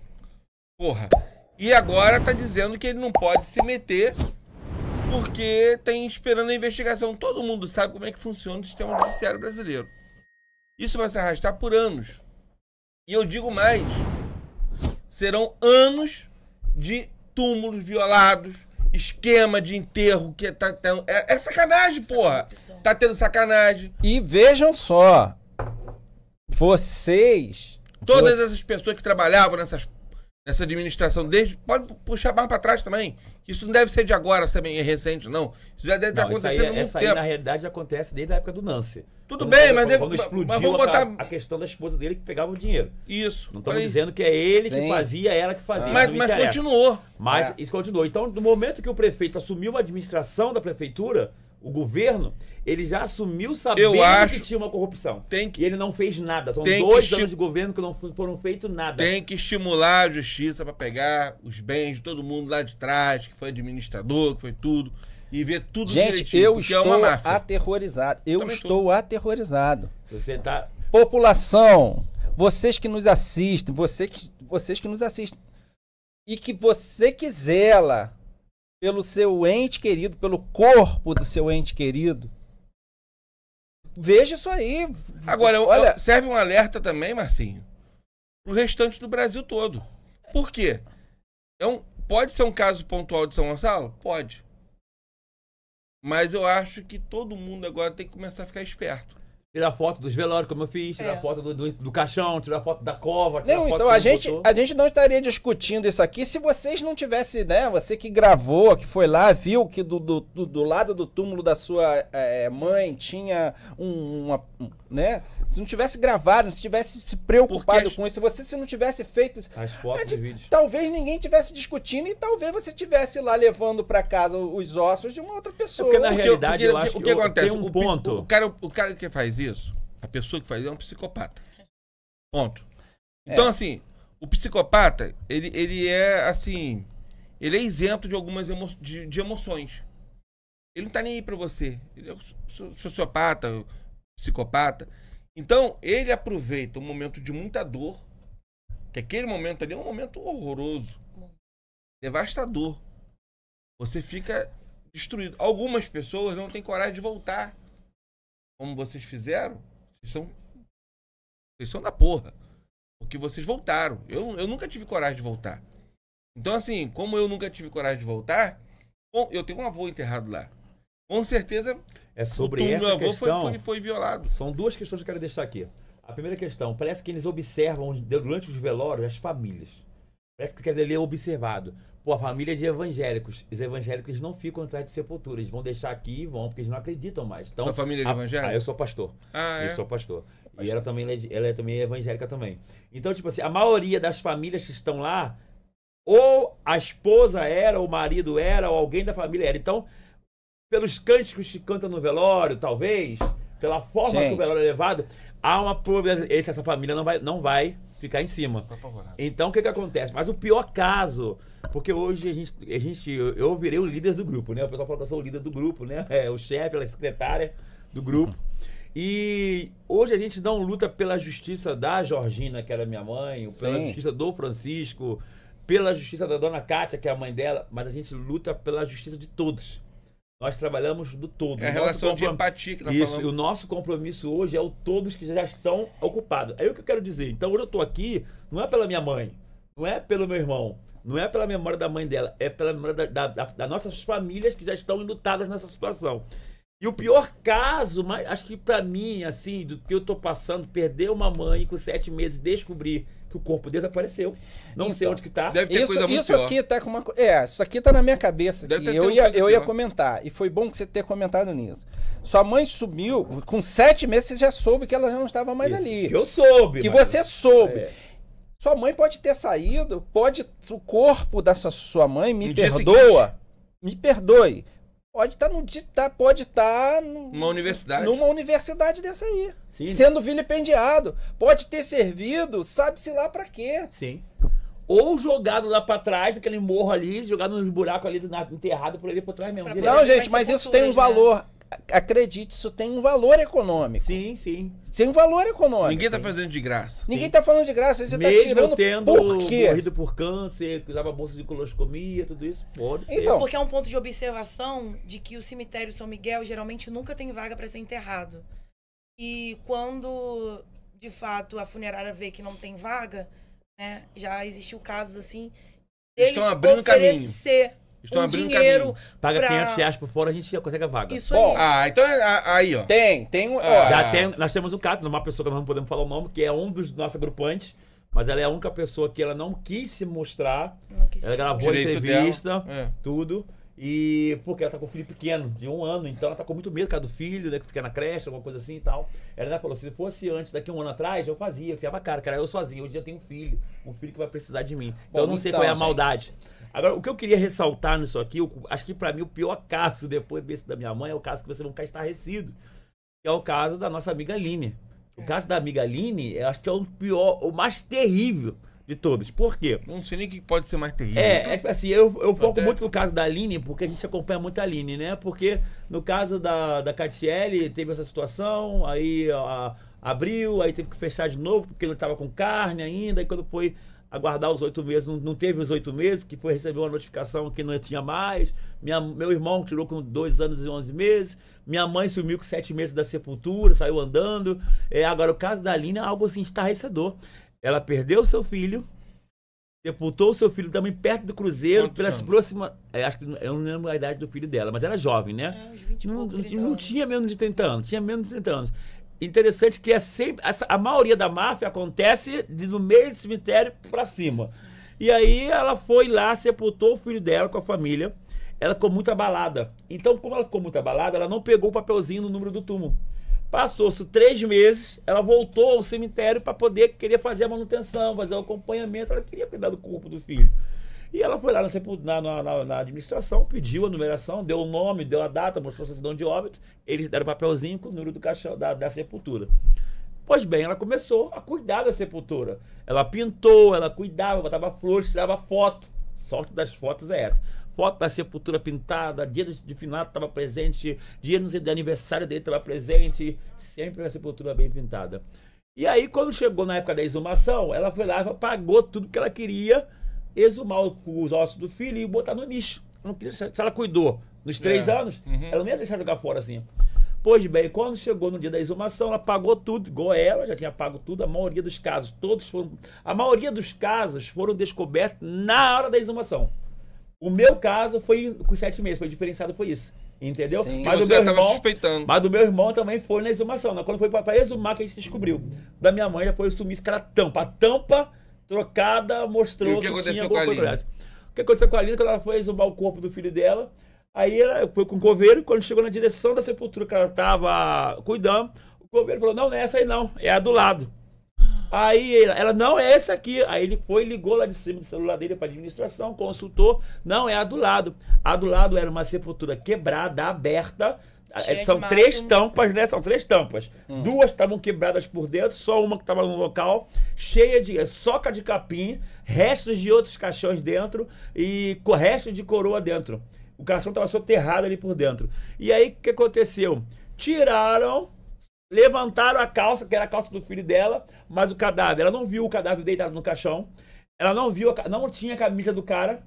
Porra. E agora tá dizendo que ele não pode se meter porque tem esperando a investigação. Todo mundo sabe como é que funciona o sistema judiciário brasileiro. Isso vai se arrastar por anos. E eu digo mais. Serão anos de túmulos violados, esquema de enterro que tá tendo... É sacanagem, porra. Tá tendo sacanagem. E vejam só, Todas essas pessoas que trabalhavam nessa administração desde... Pode puxar mais pra trás também. Isso não deve ser de agora, também é recente, não. Isso já deve estar acontecendo há muito essa aí, tempo. na realidade, acontece desde a época do Nancy. Tudo bem, mas vamos botar... a questão da esposa dele que pegava o dinheiro. Isso. Não estamos dizendo que é ele que fazia, ela que fazia. Mas continuou. Mas isso continuou. Então, no momento que o prefeito assumiu a administração da prefeitura, o governo, ele já assumiu sabendo que tinha uma corrupção. E ele não fez nada. São 2 anos de governo que não foram feitos nada. Tem que estimular a justiça para pegar os bens de todo mundo lá de trás, que foi administrador, que foi tudo, e ver tudo direitinho. Gente, eu estou aterrorizado. Eu estou aterrorizado. Você tá... População, vocês que nos assistem, vocês que nos assistem, e que você que zela pelo seu ente querido, pelo corpo do seu ente querido, veja isso aí. Agora, olha, serve um alerta também, Marcinho, pro restante do Brasil todo. Por quê? Pode ser um caso pontual de São Gonçalo? Pode. Mas eu acho que todo mundo agora tem que começar a ficar esperto. Tirar foto dos velórios, como eu fiz, tirar foto do caixão, tirar foto da cova, tirar foto então a gente não estaria discutindo isso aqui se vocês não tivessem, né? Você que gravou, que foi lá, viu que do lado do túmulo da sua mãe tinha né? Se não tivesse gravado, se tivesse se preocupado com isso, se não tivesse feito as fotos e vídeos, talvez ninguém tivesse discutindo e talvez você tivesse lá levando para casa os ossos de uma outra pessoa. Porque na realidade eu acho que acontece? Tem um ponto. O cara que faz isso, a pessoa que faz isso é um psicopata. Ponto. Então assim, o psicopata, ele é assim, ele é isento de algumas de emoções. Ele não tá nem aí para você. Ele é sociopata, psicopata. Então, ele aproveita um momento de muita dor, que aquele momento ali é um momento horroroso, devastador. Você fica destruído. Algumas pessoas não têm coragem de voltar. Como vocês fizeram, vocês são da porra. Porque vocês voltaram. Eu nunca tive coragem de voltar. Então, assim, como eu nunca tive coragem de voltar, eu tenho um avô enterrado lá. Com certeza... É sobre essa meu avô questão, foi violado. São 2 questões que eu quero deixar aqui. A primeira questão, parece que eles observam durante os velórios as famílias. Parece que ele é observado. Pô, a família de evangélicos. Os evangélicos não ficam atrás de sepultura. Eles vão deixar aqui e vão, porque eles não acreditam mais. Então, sua família é de evangélico? Eu sou pastor. Eu sou pastor. E ela também é evangélica também. Então, tipo assim, a maioria das famílias que estão lá, ou a esposa era, ou o marido era, ou alguém da família era. Então, pelos cânticos que cantam no velório, talvez, pela forma que o velório é levado, há uma probabilidade. Essa família não vai ficar em cima. Então, o que acontece? Mas o pior caso, porque hoje eu virei o líder do grupo, né? O pessoal fala que eu sou o líder do grupo, né? O chefe, a secretária do grupo. E hoje a gente não luta pela justiça da Georgina, que era minha mãe, pela justiça do Francisco, pela justiça da dona Kátia, que é a mãe dela, mas a gente luta pela justiça de todos. Nós trabalhamos do todo. É a relação de empatia que nós falamos. E o nosso compromisso hoje é o todos que já estão ocupados. Aí o que eu quero dizer? Então hoje eu estou aqui, não é pela minha mãe, não é pelo meu irmão, não é pela memória da mãe dela, é pela memória das nossas famílias que já estão enlutadas nessa situação. E o pior caso, mas acho que pra mim, assim, do que eu tô passando, perder uma mãe com 7 meses, descobrir que o corpo desapareceu. Não sei onde que tá. Deve ter coisa muito isso pior. Aqui tá com uma... isso aqui tá na minha cabeça. Aqui. Eu ia comentar. E foi bom que você ter comentado nisso. Sua mãe sumiu, com 7 meses você já soube que ela já não estava mais ali. Que eu soube. Que você soube. Sua mãe pode ter saído, o corpo da sua mãe, me perdoa. me perdoe, pode estar Uma universidade. numa universidade dessa aí. Sim. Sendo vilipendiado. Pode ter servido, sabe-se lá pra quê. Sim. Ou jogado lá pra trás, aquele morro ali, jogado nos buracos ali, enterrado por ali por trás mesmo. Pra direto. Não, Vai gente, ser mas isso tem um culturas, né? valor. Acredite, isso tem um valor econômico. Sim, sim. Tem um valor econômico. Ninguém tá fazendo de graça. Ninguém tá falando de graça, você tá Mesmo tirando tendo por quê? morrido por câncer, que usava bolsa de coloscomia, tudo isso, pode ter. Então, Porque é um ponto de observação de que o cemitério São Miguel geralmente nunca tem vaga para ser enterrado. E quando, de fato, a funerária vê que não tem vaga, né, já existiu casos assim, eles Estão abrindo caminho. oferecer Estão um abrindo dinheiro caminho. Paga pra... 500 reais por fora, a gente já consegue a vaga. Isso Bom, aí. Então aí, ó. tem um. Nós temos um caso de uma pessoa que nós não podemos falar o nome, que é um dos nossos agrupantes, mas ela é a única pessoa que ela não quis se mostrar. Não quis Ela ser. gravou a Direito entrevista, dela. É. tudo. E porque ela tá com um filho pequeno, de 1 ano, então ela tá com muito medo, cara, do filho, né, que fica na creche, alguma coisa assim e tal. Ela ainda falou, se fosse antes, daqui 1 ano atrás, eu fazia, eu fiava a cara, eu sozinho, hoje eu tenho um filho que vai precisar de mim. Então eu não sei então, qual é a gente. maldade. Agora, o que eu queria ressaltar nisso aqui, acho que pra mim o pior caso, depois desse da minha mãe, é o caso que vocês vão ficar estarrecidos, que é o caso da nossa amiga Aline. O caso da amiga Aline, eu acho que é o pior, o mais terrível de todos. Por quê? Não sei nem o que pode ser mais terrível. Tipo assim, eu foco Até- muito no caso da Aline, porque a gente acompanha muito a Aline, né? Porque no caso da Catiele, teve essa situação, aí abriu, aí teve que fechar de novo, porque ele estava com carne ainda, e quando foi aguardar os 8 meses, não teve os 8 meses, que foi receber uma notificação que não tinha mais, meu irmão tirou com 2 anos e 11 meses, minha mãe sumiu com 7 meses da sepultura, saiu andando. Agora, o caso da Aline é algo assim estarrecedor. Ela perdeu seu filho, sepultou seu filho também perto do cruzeiro, Quantos pelas anos? próximas. Acho que eu não lembro a idade do filho dela, mas era jovem, né? Uns 20 e pouco, 30 Não anos. tinha menos de 30 anos, tinha menos de 30 anos. Interessante que é sempre. A maioria da máfia acontece no meio do cemitério pra cima. E aí ela foi lá, sepultou o filho dela com a família. Ela ficou muito abalada. Então, como ela ficou muito abalada, ela não pegou o papelzinho no número do túmulo. Passou-se 3 meses, ela voltou ao cemitério para querer fazer a manutenção, fazer o acompanhamento. Ela queria cuidar do corpo do filho. E ela foi lá na administração, pediu a numeração, deu o nome, deu a data, mostrou a certidão de óbito. Eles deram o papelzinho com o número do caixão da sepultura. Pois bem, ela começou a cuidar da sepultura. Ela pintou, ela cuidava, botava flores, tirava foto. Sorte das fotos é essa. Foto da sepultura pintada, dia de finado estava presente, dia de aniversário dele estava presente, sempre a sepultura bem pintada. E aí, quando chegou na época da exumação, ela foi lá e pagou tudo que ela queria, exumar os ossos do filho e botar no lixo. Não queria, se ela cuidou nos 3 anos, ela não ia deixar jogar fora assim. Pois bem, quando chegou no dia da exumação, ela pagou tudo, igual ela, já tinha pago tudo, a maioria dos casos, a maioria dos casos foram descobertos na hora da exumação. O meu caso foi com 7 meses, foi diferenciado, foi isso. Entendeu? Sim. Mas Você do meu tava irmão, suspeitando. mas do meu irmão também foi na exumação. Quando foi pra exumar que a gente descobriu. Da minha mãe já foi o sumiço, que era tampa. A tampa trocada mostrou E o que aconteceu tinha com a alguma Aline? coisa. O que aconteceu com a Aline quando ela foi exumar o corpo do filho dela? Aí ela foi com o coveiro e quando chegou na direção da sepultura que ela estava cuidando, o coveiro falou, não é essa aí não, é a do lado. Aí ela, não, é essa aqui. Aí ele foi, ligou lá de cima do celular dele para administração, consultou, não, é a do lado. A do lado era uma sepultura quebrada, aberta. Cheia São de 3 mato. tampas, né? São 3 tampas. 2 estavam quebradas por dentro, só uma que estava no local, cheia de soca de capim, restos de outros caixões dentro e restos de coroa dentro. O caixão estava soterrado ali por dentro. E aí, o que aconteceu? Tiraram, levantaram a calça, que era a calça do filho dela, mas o cadáver, ela não viu o cadáver deitado no caixão, ela não viu, não tinha a camisa do cara,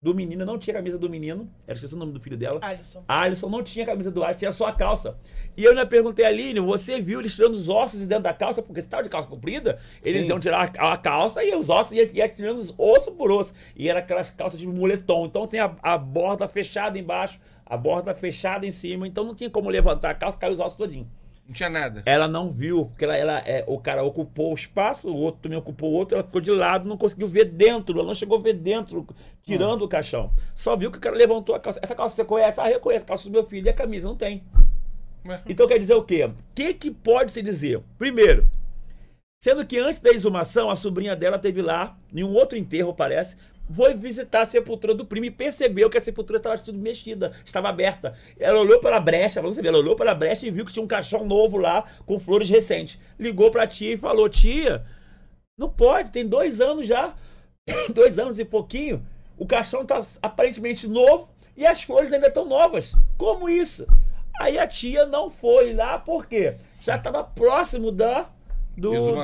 do menino, não tinha a camisa do menino, ela esqueci o nome do filho dela. Alisson não tinha a camisa do Alisson, tinha só a calça. E eu ainda perguntei a Aline, você viu eles tirando os ossos de dentro da calça, porque se estava de calça comprida, eles Sim. iam tirar a calça e os ossos iam tirando os osso por osso. E era aquelas calças de moletom, então tem a borda fechada embaixo, a borda fechada em cima, então não tinha como levantar a calça, caiu os ossos todinho. Não tinha nada. Ela não viu, porque o cara ocupou o espaço, o outro também ocupou o outro, ela ficou de lado, não conseguiu ver dentro, ela não chegou a ver dentro, tirando o caixão. Só viu que o cara levantou a calça. Essa calça você conhece? Ah, eu conheço a calça do meu filho e a camisa, não tem. Ué. Então quer dizer o quê? O que pode se dizer? Primeiro, sendo que antes da exumação, a sobrinha dela teve lá, em um outro enterro, parece, foi visitar a sepultura do primo e percebeu que a sepultura estava sendo mexida, estava aberta. Ela olhou pela brecha, vamos saber, ela olhou pela brecha e viu que tinha um caixão novo lá, com flores recentes. Ligou pra tia e falou, tia, não pode, tem 2 anos já, 2 anos e pouquinho, o caixão tá aparentemente novo e as flores ainda estão novas. Como isso? Aí a tia não foi lá, por quê? Já estava próximo da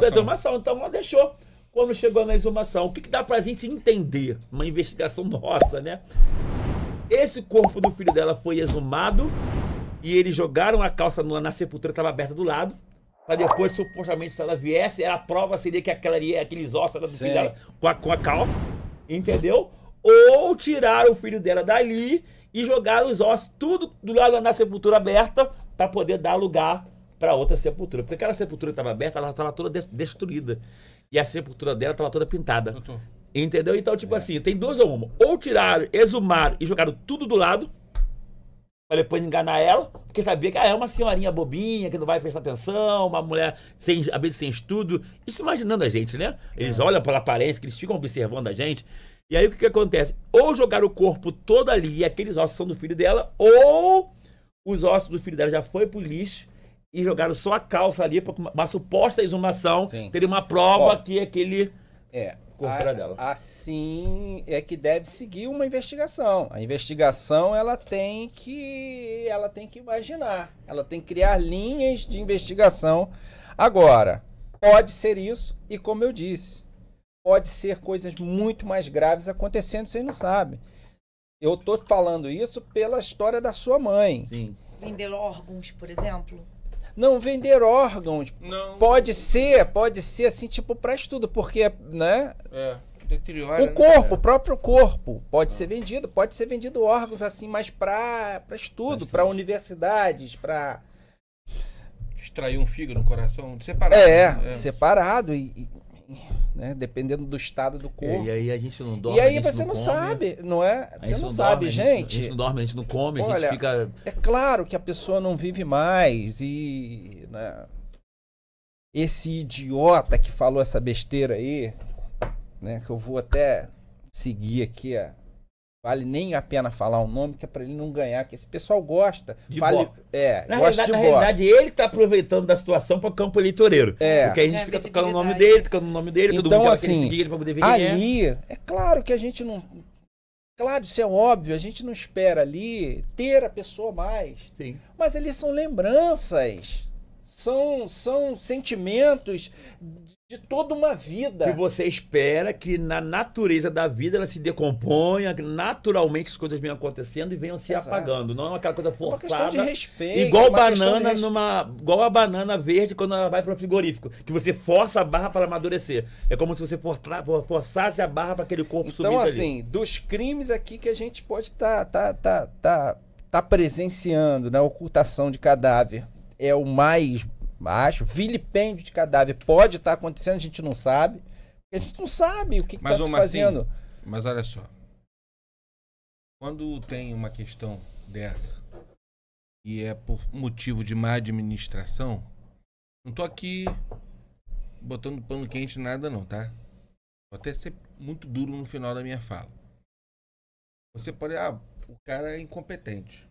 exumação, então ela deixou. Quando chegou na exumação, o que dá pra gente entender? Uma investigação nossa, né? Esse corpo do filho dela foi exumado e eles jogaram a calça na sepultura que estava aberta do lado, para depois, supostamente, se ela viesse, a prova seria que aqueles ossos do filho dela com a calça, entendeu? Ou tiraram o filho dela dali e jogaram os ossos tudo do lado da sepultura aberta para poder dar lugar para outra sepultura. Porque aquela sepultura que estava aberta, ela estava toda destruída. E a sepultura dela estava toda pintada. Entendeu? Então, tipo assim, tem 2 ou 1. Ou tiraram, exumaram e jogaram tudo do lado, para depois enganar ela, porque sabia que é uma senhorinha bobinha, que não vai prestar atenção, uma mulher, às vezes sem estudo. Isso imaginando a gente, né? Eles olham pela aparência, que eles ficam observando a gente. E aí o que acontece? Ou jogaram o corpo todo ali, e aqueles ossos são do filho dela, ou os ossos do filho dela já foi pro lixo, e jogaram só a calça ali para uma suposta exumação, teria uma prova que aquele corpo era dela. Assim é que deve seguir uma investigação. A investigação ela tem que imaginar, ela tem que criar linhas de investigação. Agora, pode ser isso e como eu disse, pode ser coisas muito mais graves acontecendo, você não sabe. Eu tô falando isso pela história da sua mãe. Sim. Vender órgãos, por exemplo. Não vender órgãos. Não. Pode ser assim, tipo, para estudo, porque, né? Deteriora. O corpo, o próprio corpo, pode ser vendido órgãos assim, mas para estudo, para universidades, para extrair um fígado no coração, separado. Separado né, dependendo do estado do corpo. E aí a gente não dorme. E aí você não sabe, não é? Você não sabe, gente. A gente não dorme, a gente não come, Olha, a gente fica. É claro que a pessoa não vive mais e, né, esse idiota que falou essa besteira aí, né, que eu vou até seguir aqui, vale nem a pena falar o nome, que é pra ele não ganhar, que esse pessoal gosta. Gosta de Na realidade, ele que tá aproveitando da situação para o campo eleitoreiro. Porque a gente fica tocando o nome dele, todo mundo então, quer assim, seguir ele pra poder ver ali, é claro que a gente não... Claro, isso é óbvio, a gente não espera ali ter a pessoa mais. Sim. Mas ali são lembranças, são sentimentos de toda uma vida. Que você espera que na natureza da vida ela se decomponha, que naturalmente as coisas venham acontecendo e venham se apagando. Não é aquela coisa forçada. É uma questão de respeito. Igual a banana verde quando ela vai para o frigorífico. Que você força a barra para amadurecer. É como se você forçasse a barra para aquele corpo subir. Então, assim, dos crimes aqui que a gente pode tá presenciando, né? Ocultação de cadáver é o mais... Acho, vilipêndio de cadáver pode estar acontecendo, a gente não sabe. A gente não sabe o que está se fazendo. Mas olha só. Quando tem uma questão dessa, e é por motivo de má administração, não tô aqui botando pano quente nada não, tá? Vou até ser muito duro no final da minha fala. Você pode... o cara é incompetente.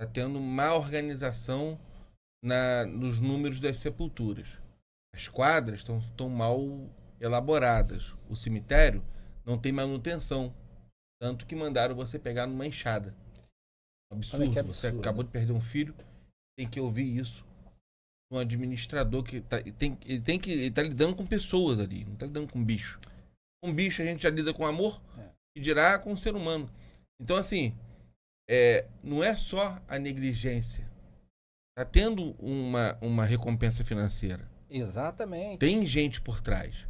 Tá tendo má organização nos números das sepulturas. As quadras estão mal elaboradas. O cemitério não tem manutenção. Tanto que mandaram você pegar numa enxada. Absurdo. Você acabou de perder um filho, tem que ouvir isso. Um administrador que ele tá lidando com pessoas ali, não tá lidando com bicho. Com bicho a gente já lida com amor, e dirá com o ser humano. Então, assim, não é só a negligência. Tá tendo uma recompensa financeira. Exatamente. Tem gente por trás.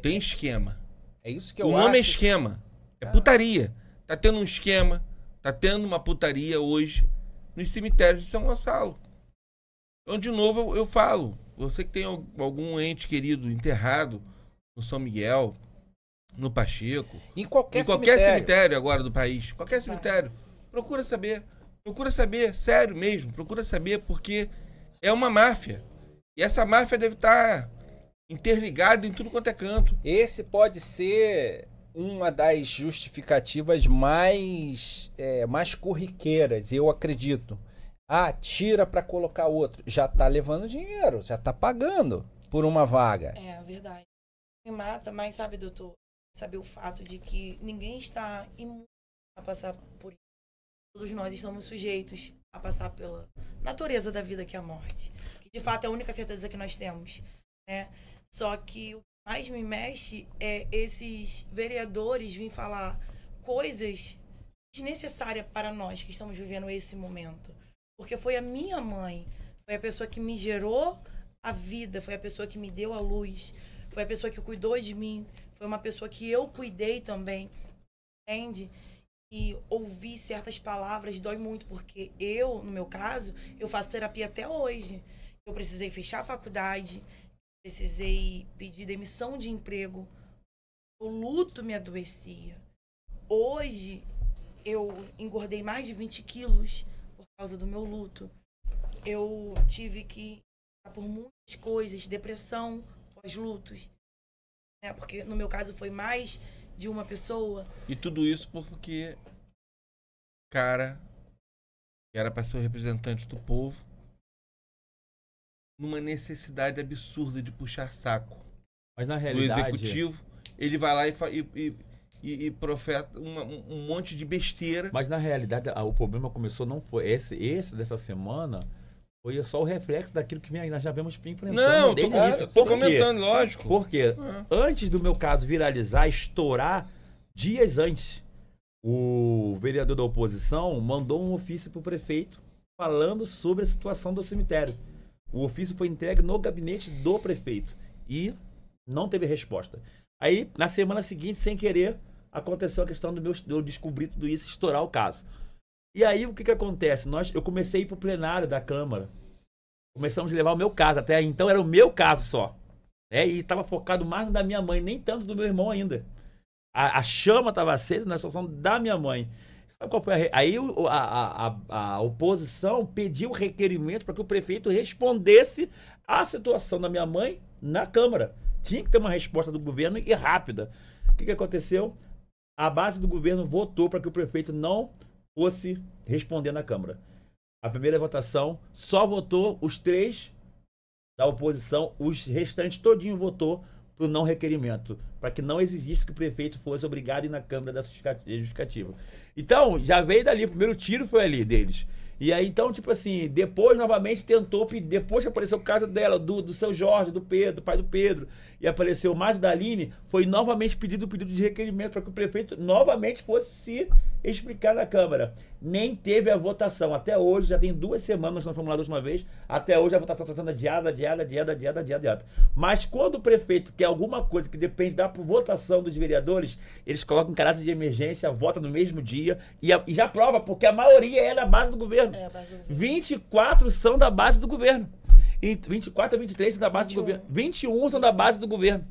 Tem esquema. É isso que eu acho. O nome é esquema. É putaria. Tá tendo um esquema. Tá tendo uma putaria hoje nos cemitérios de São Gonçalo. Então, de novo, eu falo. Você que tem algum ente querido enterrado no São Miguel, no Pacheco, em qualquer cemitério agora do país, qualquer cemitério, procura saber. Procura saber, sério mesmo, procura saber, porque é uma máfia. E essa máfia deve estar interligada em tudo quanto é canto. Esse pode ser uma das justificativas mais corriqueiras, eu acredito. Ah, tira para colocar outro. Já tá levando dinheiro, já tá pagando por uma vaga. É, verdade. Me mata, mas sabe, doutor, saber o fato de que ninguém está imune a passar por isso. Todos nós estamos sujeitos a passar pela natureza da vida, que é a morte. Que de fato é a única certeza que nós temos, né? Só que o que mais me mexe é esses vereadores virem falar coisas desnecessárias para nós que estamos vivendo esse momento. Porque foi a minha mãe, foi a pessoa que me gerou a vida, foi a pessoa que me deu a luz, foi a pessoa que cuidou de mim, foi uma pessoa que eu cuidei também, entende? E ouvir certas palavras dói muito, porque eu, no meu caso, eu faço terapia até hoje. Eu precisei fechar a faculdade, precisei pedir demissão de emprego, o luto me adoecia. Hoje, eu engordei mais de 20 quilos por causa do meu luto. Eu tive que passar por muitas coisas, depressão, pós-lutos, né? Porque no meu caso foi mais de uma pessoa. E tudo isso porque cara que era para ser o representante do povo, numa necessidade absurda de puxar saco Mas na do realidade... executivo, ele vai lá e profeta um monte de besteira. Mas na realidade o problema começou, não foi esse dessa semana, foi só o reflexo daquilo que nós já vemos enfrentando. Não, desde o início. tô comentando, lógico. Porque antes do meu caso viralizar, estourar, dias antes, o vereador da oposição mandou um ofício para o prefeito falando sobre a situação do cemitério. O ofício foi entregue no gabinete do prefeito e não teve resposta. Aí, na semana seguinte, sem querer, aconteceu a questão do eu descobrir tudo isso, estourar o caso. E aí, o que acontece? Eu comecei a ir pro plenário da Câmara. Começamos a levar o meu caso. Até então, era o meu caso só. Né? E estava focado mais no da minha mãe, nem tanto do meu irmão ainda. A chama estava acesa na situação da minha mãe. Sabe qual foi Aí, a oposição pediu requerimento para que o prefeito respondesse à situação da minha mãe na Câmara. Tinha que ter uma resposta do governo e rápida. O que aconteceu? A base do governo votou para que o prefeito não fosse responder na Câmara. A primeira votação só votou os 3 da oposição, os restantes todinho votou para o não requerimento, para que não exigisse que o prefeito fosse obrigado a ir na Câmara da justificativa. Então, já veio dali, o primeiro tiro foi ali deles. E aí, então, tipo assim, depois novamente tentou, depois que apareceu o caso dela, do seu Jorge, do Pedro, do pai do Pedro, e apareceu o Márcio da Aline, foi novamente pedido o pedido de requerimento para que o prefeito novamente fosse se explicar na Câmara. Nem teve a votação. Até hoje, já tem 2 semanas, nós não fomos lá da última vez, até hoje a votação está sendo adiada. Mas quando o prefeito quer alguma coisa que depende da votação dos vereadores, eles colocam em caráter de emergência, vota no mesmo dia e já aprova, porque a maioria é da base do governo. 24 são da base do governo. E 24 a 23 são da base do governo. 21 são da base do governo.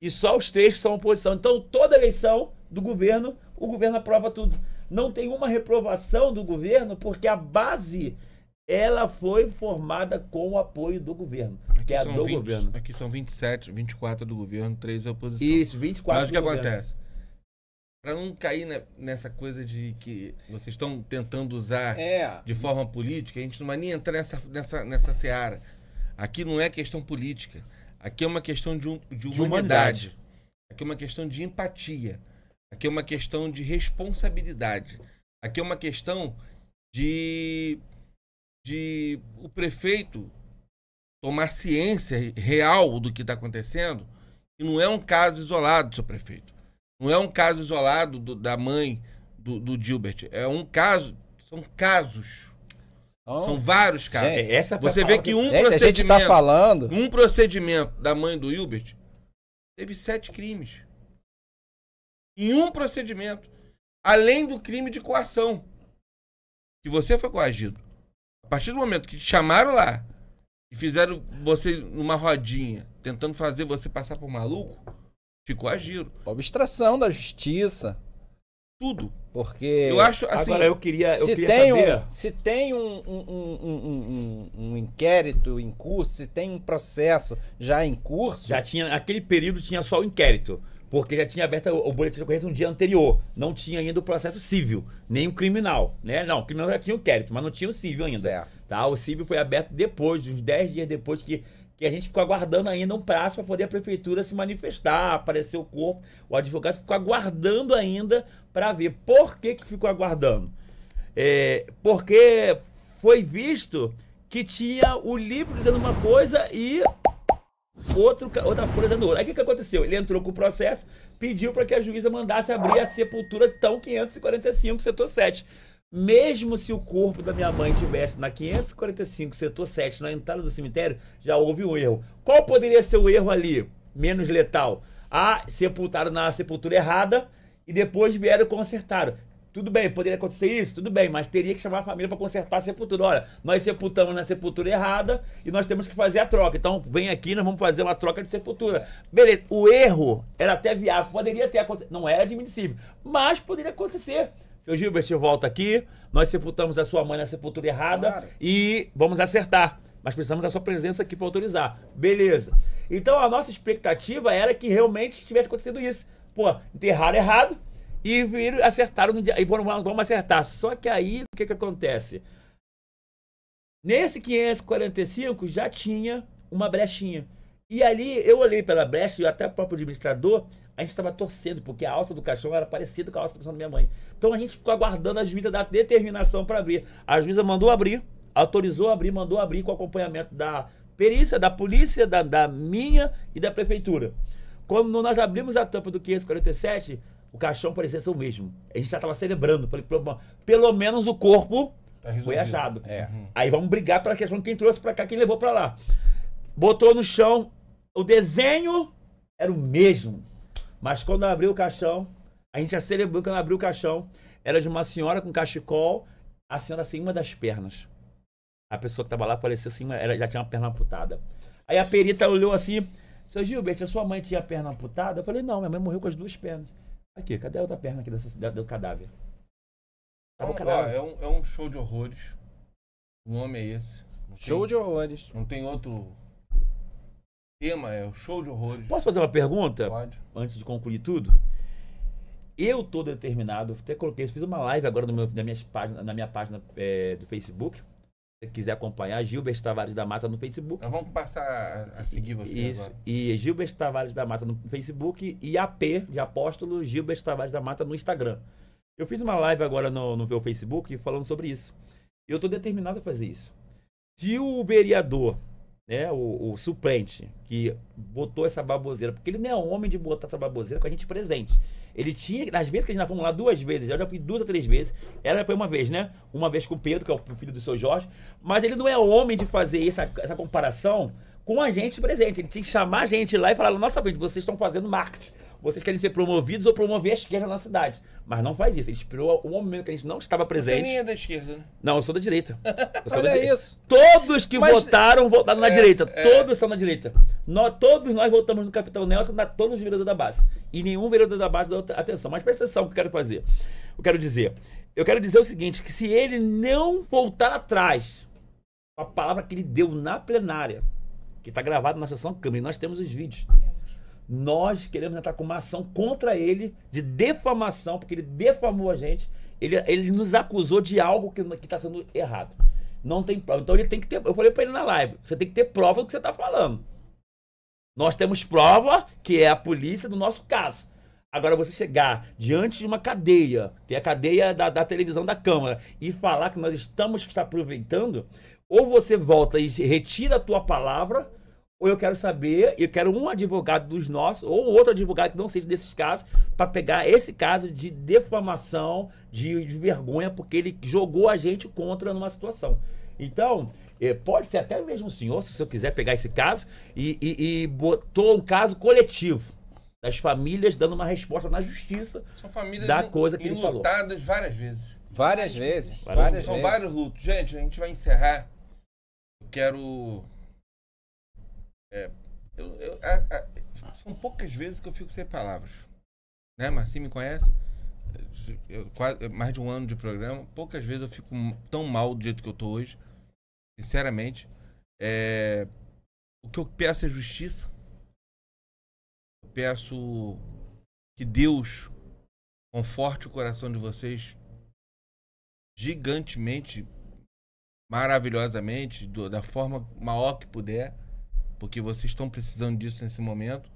E só os 3 que são oposição. Então, toda eleição do governo, o governo aprova tudo. Não tem uma reprovação do governo, porque a base, ela foi formada com o apoio do governo. Que é a do governo. Aqui são 27, 24 do governo, 3 da oposição. Isso, 24 Mas o que acontece? Para não cair nessa coisa de que vocês estão tentando usar de forma política, a gente não vai nem entrar nessa seara. Aqui não é questão política. Aqui é uma questão de humanidade. Aqui é uma questão de empatia. Aqui é uma questão de responsabilidade. Aqui é uma questão de o prefeito tomar ciência real do que está acontecendo. E não é um caso isolado, seu prefeito. Não é um caso isolado da mãe do Gilbert. É um caso, são casos. São vários casos. Gente, você vê que a gente tá falando. Um procedimento da mãe do Gilbert teve 7 crimes. Em um procedimento. Além do crime de coação. Que você foi coagido. A partir do momento que te chamaram lá e fizeram você numa rodinha, tentando fazer você passar por maluco, te coagiram. Obstrução da justiça. Tudo. Porque eu acho assim. Agora eu queria saber. Se tem um inquérito em curso, se tem um processo já em curso. Já tinha, naquele período tinha só o inquérito. Porque já tinha aberto o boletim de ocorrência no dia anterior. Não tinha ainda o processo civil, nem o criminal, né? Não, o criminal já tinha o inquérito, mas não tinha o civil ainda. Certo. Tá? O civil foi aberto depois, uns 10 dias depois que a gente ficou aguardando ainda um prazo para poder a prefeitura se manifestar, aparecer o corpo. O advogado ficou aguardando ainda para ver. Por que ficou aguardando? Porque foi visto que tinha o livro dizendo uma coisa e outra folha dizendo outra. Aí o que aconteceu? Ele entrou com o processo, pediu para que a juíza mandasse abrir a sepultura tão 545, setor 7. Mesmo se o corpo da minha mãe estivesse na 545, setor 7, na entrada do cemitério, já houve um erro. Qual poderia ser o erro ali, menos letal? Sepultaram na sepultura errada e depois vieram e consertaram. Tudo bem, poderia acontecer isso? Tudo bem, mas teria que chamar a família para consertar a sepultura. Olha, nós sepultamos na sepultura errada e nós temos que fazer a troca. Então, vem aqui, nós vamos fazer uma troca de sepultura. Beleza, o erro era até viável, poderia ter acontecido. Não era admissível, mas poderia acontecer. Seu Gilbert, volta aqui, nós sepultamos a sua mãe na sepultura errada, claro, e vamos acertar. Mas precisamos da sua presença aqui para autorizar. Beleza. Então, a nossa expectativa era que realmente tivesse acontecido isso. Pô, enterraram errado. E viram, acertaram no dia. E vamos acertar. Só que aí, o que acontece? Nesse 545 já tinha uma brechinha. E ali, eu olhei pela brecha, e até o próprio administrador, a gente estava torcendo, porque a alça do caixão era parecida com a alça do caixão da minha mãe. Então a gente ficou aguardando a juíza dar determinação para abrir. A juíza mandou abrir, autorizou abrir, mandou abrir com acompanhamento da perícia, da polícia, da minha e da prefeitura. Quando nós abrimos a tampa do 547, o caixão parecia ser o mesmo. A gente já estava celebrando. Falei, pelo menos o corpo foi achado. Aí vamos brigar pela questão de quem trouxe para cá, quem levou para lá. Botou no chão. O desenho era o mesmo. Mas quando abriu o caixão, a gente já celebrou quando abriu o caixão. Era de uma senhora com cachecol, a senhora sem uma das pernas. A pessoa que estava lá faleceu assim, ela já tinha uma perna amputada. Aí a perita olhou assim, seu Gilbert, a sua mãe tinha a perna amputada? Eu falei, não, minha mãe morreu com as duas pernas. Aqui, cadê a outra perna aqui do cadáver? É um show de horrores. O nome é esse. Show de horrores. Não tem outro tema, é o show de horrores. Posso fazer uma pergunta? Pode. Antes de concluir tudo? Eu tô determinado, até coloquei, fiz uma live agora na minha página do Facebook. Se você quiser acompanhar, Gilbert Tavares da Mata no Facebook. Nós vamos passar a seguir você isso, agora. E Gilbert Tavares da Mata no Facebook e AP de Apóstolo Gilbert Tavares da Mata no Instagram. Eu fiz uma live agora no meu Facebook falando sobre isso. Eu estou determinado a fazer isso. Se o vereador, né, o suplente, que botou essa baboseira, porque ele não é homem de botar essa baboseira com a gente presente. Ele tinha, nas vezes que a gente fomos lá 2 vezes, eu já fui 2 ou 3 vezes, ela foi uma vez, né? Uma vez com o Pedro, que é o filho do seu Jorge, mas ele não é homem de fazer essa comparação com a gente presente. Ele tinha que chamar a gente lá e falar, nossa, vocês estão fazendo marketing, vocês querem ser promovidos ou promover a esquerda na cidade. Mas não faz isso, ele esperou o momento que a gente não estava presente. Você nem é da esquerda, né? Não, eu sou da direita. Eu sou Olha da direita. isso. Todos que votaram na direita. Todos são na direita. Todos nós votamos no Capitão Nelson, todos os vereadores da base. E nenhum vereador da base deu atenção. Mas presta atenção o que eu quero fazer. Eu quero dizer o seguinte, que se ele não voltar atrás, a palavra que ele deu na plenária, que está gravado na sessão Câmara, e nós temos os vídeos. Nós queremos entrar com uma ação contra ele de defamação, porque ele defamou a gente. Ele nos acusou de algo que está sendo errado. Não tem prova. Então ele tem que ter. Eu falei para ele na live: você tem que ter prova do que você está falando. Nós temos prova que é a polícia do nosso caso. Agora você chegar diante de uma cadeia, que é a cadeia da televisão da Câmara, e falar que nós estamos se aproveitando, ou você volta e retira a tua palavra, ou eu quero saber, eu quero um advogado dos nossos, ou outro advogado que não seja desses casos, para pegar esse caso de defamação, de vergonha, porque ele jogou a gente contra numa situação. Então, pode ser até mesmo o senhor, se o senhor quiser pegar esse caso, e botou um caso coletivo das famílias dando uma resposta na justiça. São famílias da coisa que ele falou. enlutadas várias vezes. Várias vezes. São vários lutos. Gente, a gente vai encerrar. Eu quero... são poucas vezes que eu fico sem palavras. Né? Marcinho me conhece. Mais de 1 ano de programa. Poucas vezes eu fico tão mal do jeito que eu tô hoje. Sinceramente. O que eu peço é justiça. Eu peço Que Deus conforte o coração de vocês gigantemente, maravilhosamente, da forma maior que puder, porque vocês estão precisando disso nesse momento.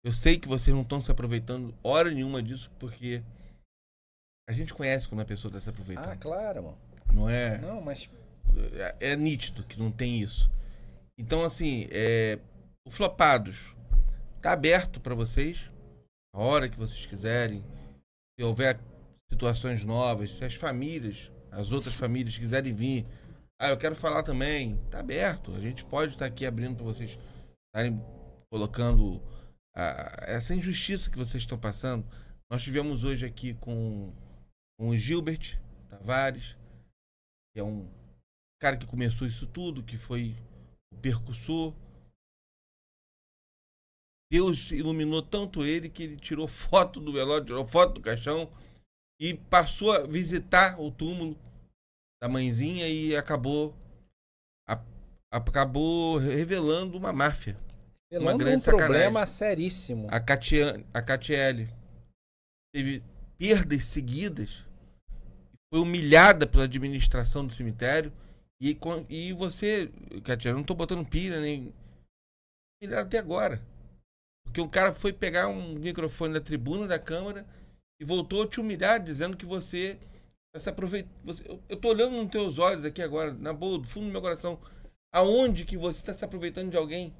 Eu sei que vocês não estão se aproveitando hora nenhuma disso, porque a gente conhece quando a pessoa está se aproveitando. Ah, claro, mano. Não é? Não, mas... É nítido que não tem isso. Então, assim, o Flopados tá aberto para vocês, a hora que vocês quiserem. Se houver situações novas, se as famílias, as outras famílias quiserem vir, eu quero falar também, tá aberto. A gente pode estar aqui abrindo para vocês estarem colocando essa injustiça que vocês estão passando. Nós tivemos hoje aqui com o Gilbert Tavares, que é um cara que começou isso tudo, que foi o percussor. Deus iluminou tanto ele que ele tirou foto do velório, tirou foto do caixão e passou a visitar o túmulo da mãezinha e acabou revelando uma máfia. Uma grande problema seríssimo. A Catiele teve perdas seguidas, foi humilhada pela administração do cemitério e você, Catiele, não estou botando pilha nem até agora. Porque o cara foi pegar um microfone da tribuna da Câmara e voltou a te humilhar, dizendo que você se aproveita. Eu tô olhando nos teus olhos aqui agora, na boa, do fundo do meu coração, aonde que você está se aproveitando de alguém.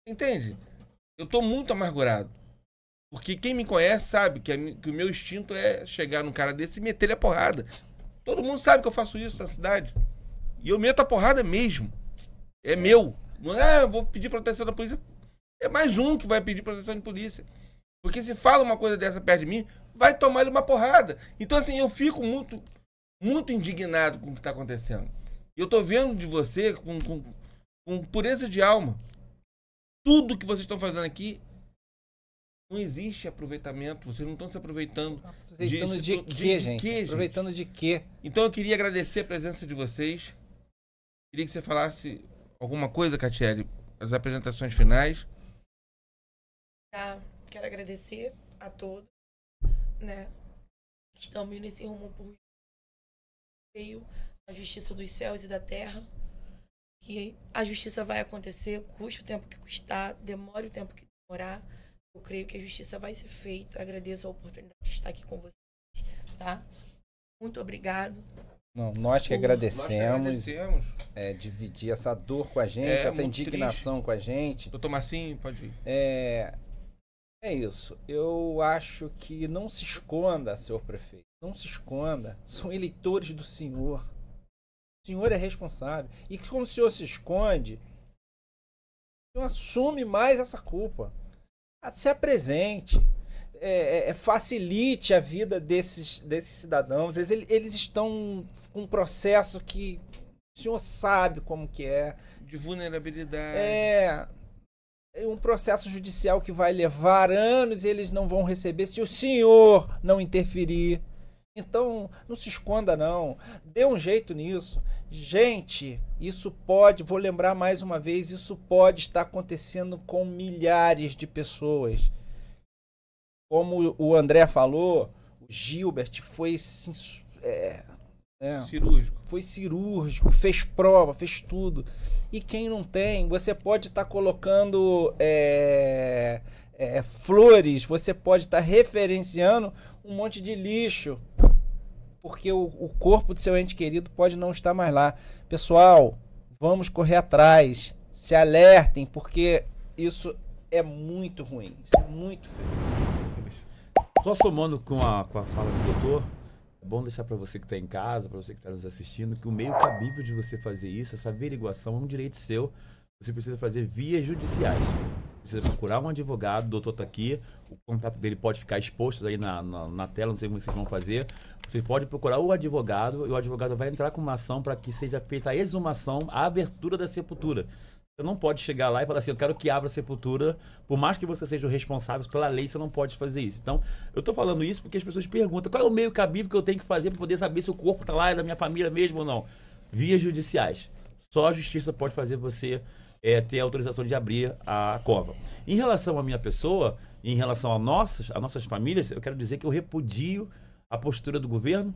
Entende? Eu tô muito amargurado. Porque quem me conhece sabe que o meu instinto é chegar num cara desse e meter ele a porrada. Todo mundo sabe que eu faço isso na cidade. E eu meto a porrada mesmo. É meu. Não é, eu vou pedir proteção da polícia. É mais um que vai pedir proteção de polícia. Porque se fala uma coisa dessa perto de mim, vai tomar ele uma porrada. Então, assim, eu fico muito, muito indignado com o que está acontecendo. E eu tô vendo de você com pureza de alma. Tudo que vocês estão fazendo aqui, não existe aproveitamento. Vocês não estão se aproveitando. Aproveitando de quê, gente? Aproveitando de quê? Então, eu queria agradecer a presença de vocês. Queria que você falasse alguma coisa, Catiele, as apresentações finais. Quero agradecer a todos, né, que estão indo nesse rumo por meio a justiça dos céus e da terra, que a justiça vai acontecer, custe o tempo que custar, demore o tempo que demorar. Eu creio que a justiça vai ser feita. Agradeço a oportunidade de estar aqui com vocês, tá? Muito obrigado. Não, nós que agradecemos. Dividir essa dor com a gente, essa indignação triste com a gente. Doutor Marcinho, pode vir. É isso. Eu acho que não se esconda, senhor prefeito. Não se esconda. São eleitores do senhor. O senhor é responsável. E que quando o senhor se esconde, o senhor assume mais essa culpa. Se apresente. Facilite a vida desses cidadãos. Às vezes eles estão com um processo que o senhor sabe como que é. De vulnerabilidade. É um processo judicial que vai levar anos e eles não vão receber se o senhor não interferir. Então, não se esconda não. Dê um jeito nisso. Gente, isso pode, vou lembrar mais uma vez, isso pode estar acontecendo com milhares de pessoas. Como o André falou, o Gilbert foi cirúrgico. Foi cirúrgico, fez prova, fez tudo. E quem não tem, você pode estar colocando flores, você pode estar referenciando um monte de lixo, porque o corpo do seu ente querido pode não estar mais lá. Pessoal, vamos correr atrás, se alertem, porque isso é muito ruim, isso é muito feio. Só somando com a fala do doutor, é bom deixar para você que está em casa, para você que está nos assistindo, que o meio cabível de você fazer isso, essa averiguação é um direito seu. Você precisa fazer vias judiciais. Você precisa procurar um advogado, o doutor está aqui, o contato dele pode ficar exposto aí na tela, não sei como vocês vão fazer. Você pode procurar o advogado e o advogado vai entrar com uma ação para que seja feita a exumação, a abertura da sepultura. Você não pode chegar lá e falar assim, eu quero que abra a sepultura, por mais que você seja o responsável, pela lei você não pode fazer isso. Então, eu tô falando isso porque as pessoas perguntam, qual é o meio cabível que eu tenho que fazer para poder saber se o corpo tá lá, é da minha família mesmo ou não? Vias judiciais. Só a justiça pode fazer você ter autorização de abrir a cova. Em relação à minha pessoa, em relação a nossas famílias, eu quero dizer que eu repudio a postura do governo,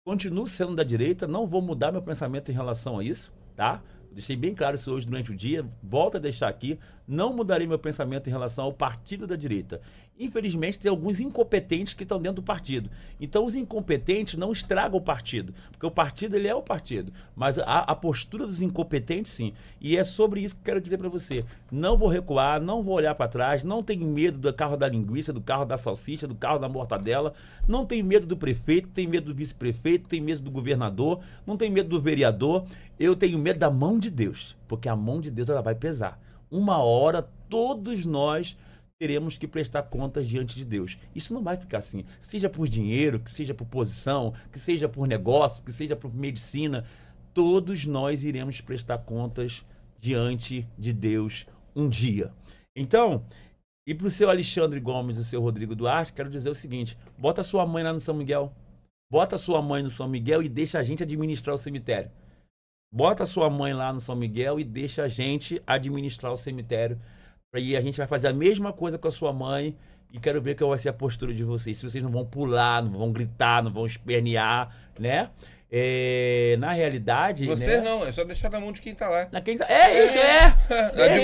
continuo sendo da direita, não vou mudar meu pensamento em relação a isso, tá? Deixei bem claro isso hoje durante o dia, volto a deixar aqui, não mudarei meu pensamento em relação ao partido da direita. Infelizmente, tem alguns incompetentes que estão dentro do partido. Então, os incompetentes não estragam o partido, porque o partido, ele é o partido. Mas a postura dos incompetentes, sim. E é sobre isso que eu quero dizer para você. Não vou recuar, não vou olhar para trás, não tenho medo do carro da linguiça, do carro da salsicha, do carro da mortadela, não tenho medo do prefeito, tenho medo do vice-prefeito, tenho medo do governador, não tenho medo do vereador, eu tenho medo da mão de Deus, porque a mão de Deus ela vai pesar. Uma hora, todos nós teremos que prestar contas diante de Deus. Isso não vai ficar assim. Seja por dinheiro, que seja por posição, que seja por negócio, que seja por medicina, todos nós iremos prestar contas diante de Deus um dia. Então, e para o seu Alexandre Gomes e o seu Rodrigo Duarte, quero dizer o seguinte, bota sua mãe lá no São Miguel, bota sua mãe no São Miguel e deixa a gente administrar o cemitério. Bota sua mãe lá no São Miguel e deixa a gente administrar o cemitério. E a gente vai fazer a mesma coisa com a sua mãe e quero ver qual vai ser a postura de vocês. Se vocês não vão pular, não vão gritar, não vão espernear, né? Na realidade... Vocês né? Não, é só deixar na mão de quem tá lá. Deixa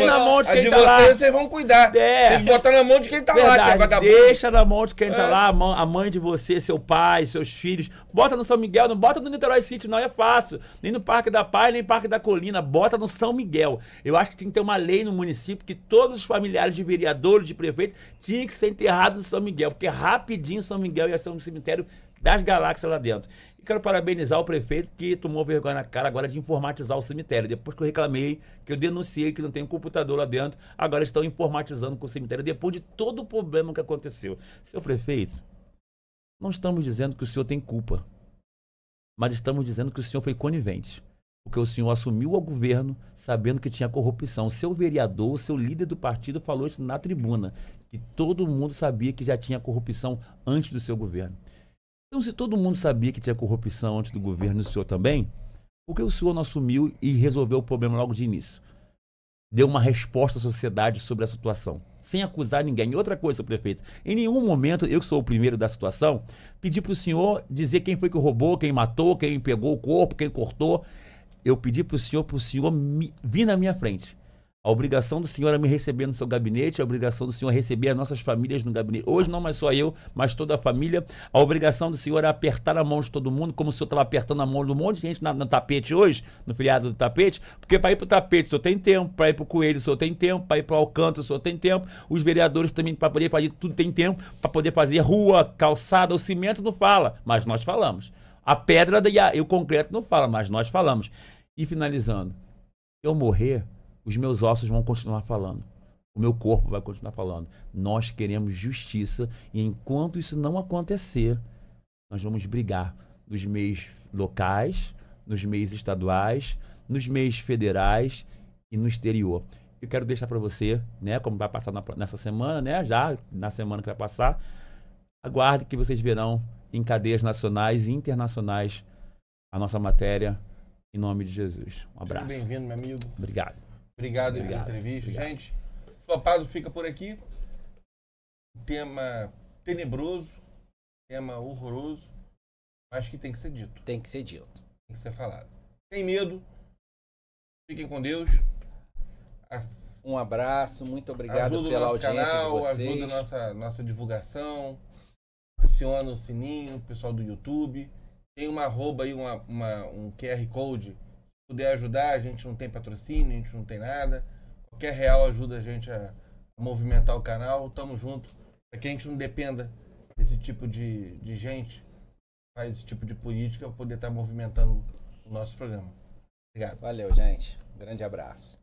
na mão de quem tá lá. Vocês vão cuidar. Tem que botar na mão de quem tá lá, que é vagabundo. Deixa na mão de quem tá lá, a mãe de você, seu pai, seus filhos. Bota no São Miguel, não bota no Niterói City, não é fácil. Nem no Parque da Paz, nem no Parque da Colina. Bota no São Miguel. Eu acho que tem que ter uma lei no município que todos os familiares de vereadores, de prefeitos, tinham que ser enterrados no São Miguel, porque rapidinho São Miguel ia ser um cemitério das galáxias lá dentro. Quero parabenizar o prefeito que tomou vergonha na cara agora de informatizar o cemitério. Depois que eu reclamei, que eu denunciei que não tem um computador lá dentro, agora estão informatizando com o cemitério, depois de todo o problema que aconteceu. Seu prefeito, não estamos dizendo que o senhor tem culpa, mas estamos dizendo que o senhor foi conivente. Porque o senhor assumiu o governo sabendo que tinha corrupção. O seu vereador, o seu líder do partido falou isso na tribuna, que todo mundo sabia que já tinha corrupção antes do seu governo. Então, se todo mundo sabia que tinha corrupção antes do governo, o senhor também, por que o senhor não assumiu e resolveu o problema logo de início? Deu uma resposta à sociedade sobre a situação, sem acusar ninguém. E outra coisa, prefeito, em nenhum momento, eu que sou o primeiro da situação, pedi para o senhor dizer quem foi que roubou, quem matou, quem pegou o corpo, quem cortou. Eu pedi para o senhor vir na minha frente. A obrigação do senhor é me receber no seu gabinete, a obrigação do senhor é receber as nossas famílias no gabinete. Hoje não mais só eu, mas toda a família. A obrigação do senhor é apertar a mão de todo mundo, como o senhor estava apertando a mão de um monte de gente no tapete hoje, no feriado do tapete, porque para ir para o tapete o senhor tem tempo, para ir para o Coelho o senhor tem tempo, para ir para o Alcântara o senhor tem tempo, os vereadores também para poder fazer tudo tem tempo, para poder fazer rua, calçada, o cimento não fala, mas nós falamos. A pedra e o concreto não fala, mas nós falamos. E finalizando, se eu morrer, os meus ossos vão continuar falando. O meu corpo vai continuar falando. Nós queremos justiça e enquanto isso não acontecer, nós vamos brigar nos meios locais, nos meios estaduais, nos meios federais e no exterior. Eu quero deixar para você, né, como vai passar nessa semana, né, já na semana que vai passar, aguarde que vocês verão em cadeias nacionais e internacionais a nossa matéria, em nome de Jesus. Um abraço. Bem-vindo, meu amigo. Obrigado. Obrigado pela entrevista. Obrigado. Gente, o Flopado fica por aqui. Tema tenebroso, tema horroroso, mas que tem que ser dito. Tem que ser dito. Tem que ser falado. Sem medo. Fiquem com Deus. Um abraço, muito obrigado pela audiência canal, de vocês. Ajuda nossa divulgação. Aciona o sininho, o pessoal do YouTube. Tem uma arroba aí, um QR Code. Se puder ajudar, a gente não tem patrocínio, a gente não tem nada. Qualquer real ajuda a gente a movimentar o canal. Tamo junto. Para que a gente não dependa desse tipo de gente que faz esse tipo de política para poder estar movimentando o nosso programa. Obrigado. Valeu, gente. Um grande abraço.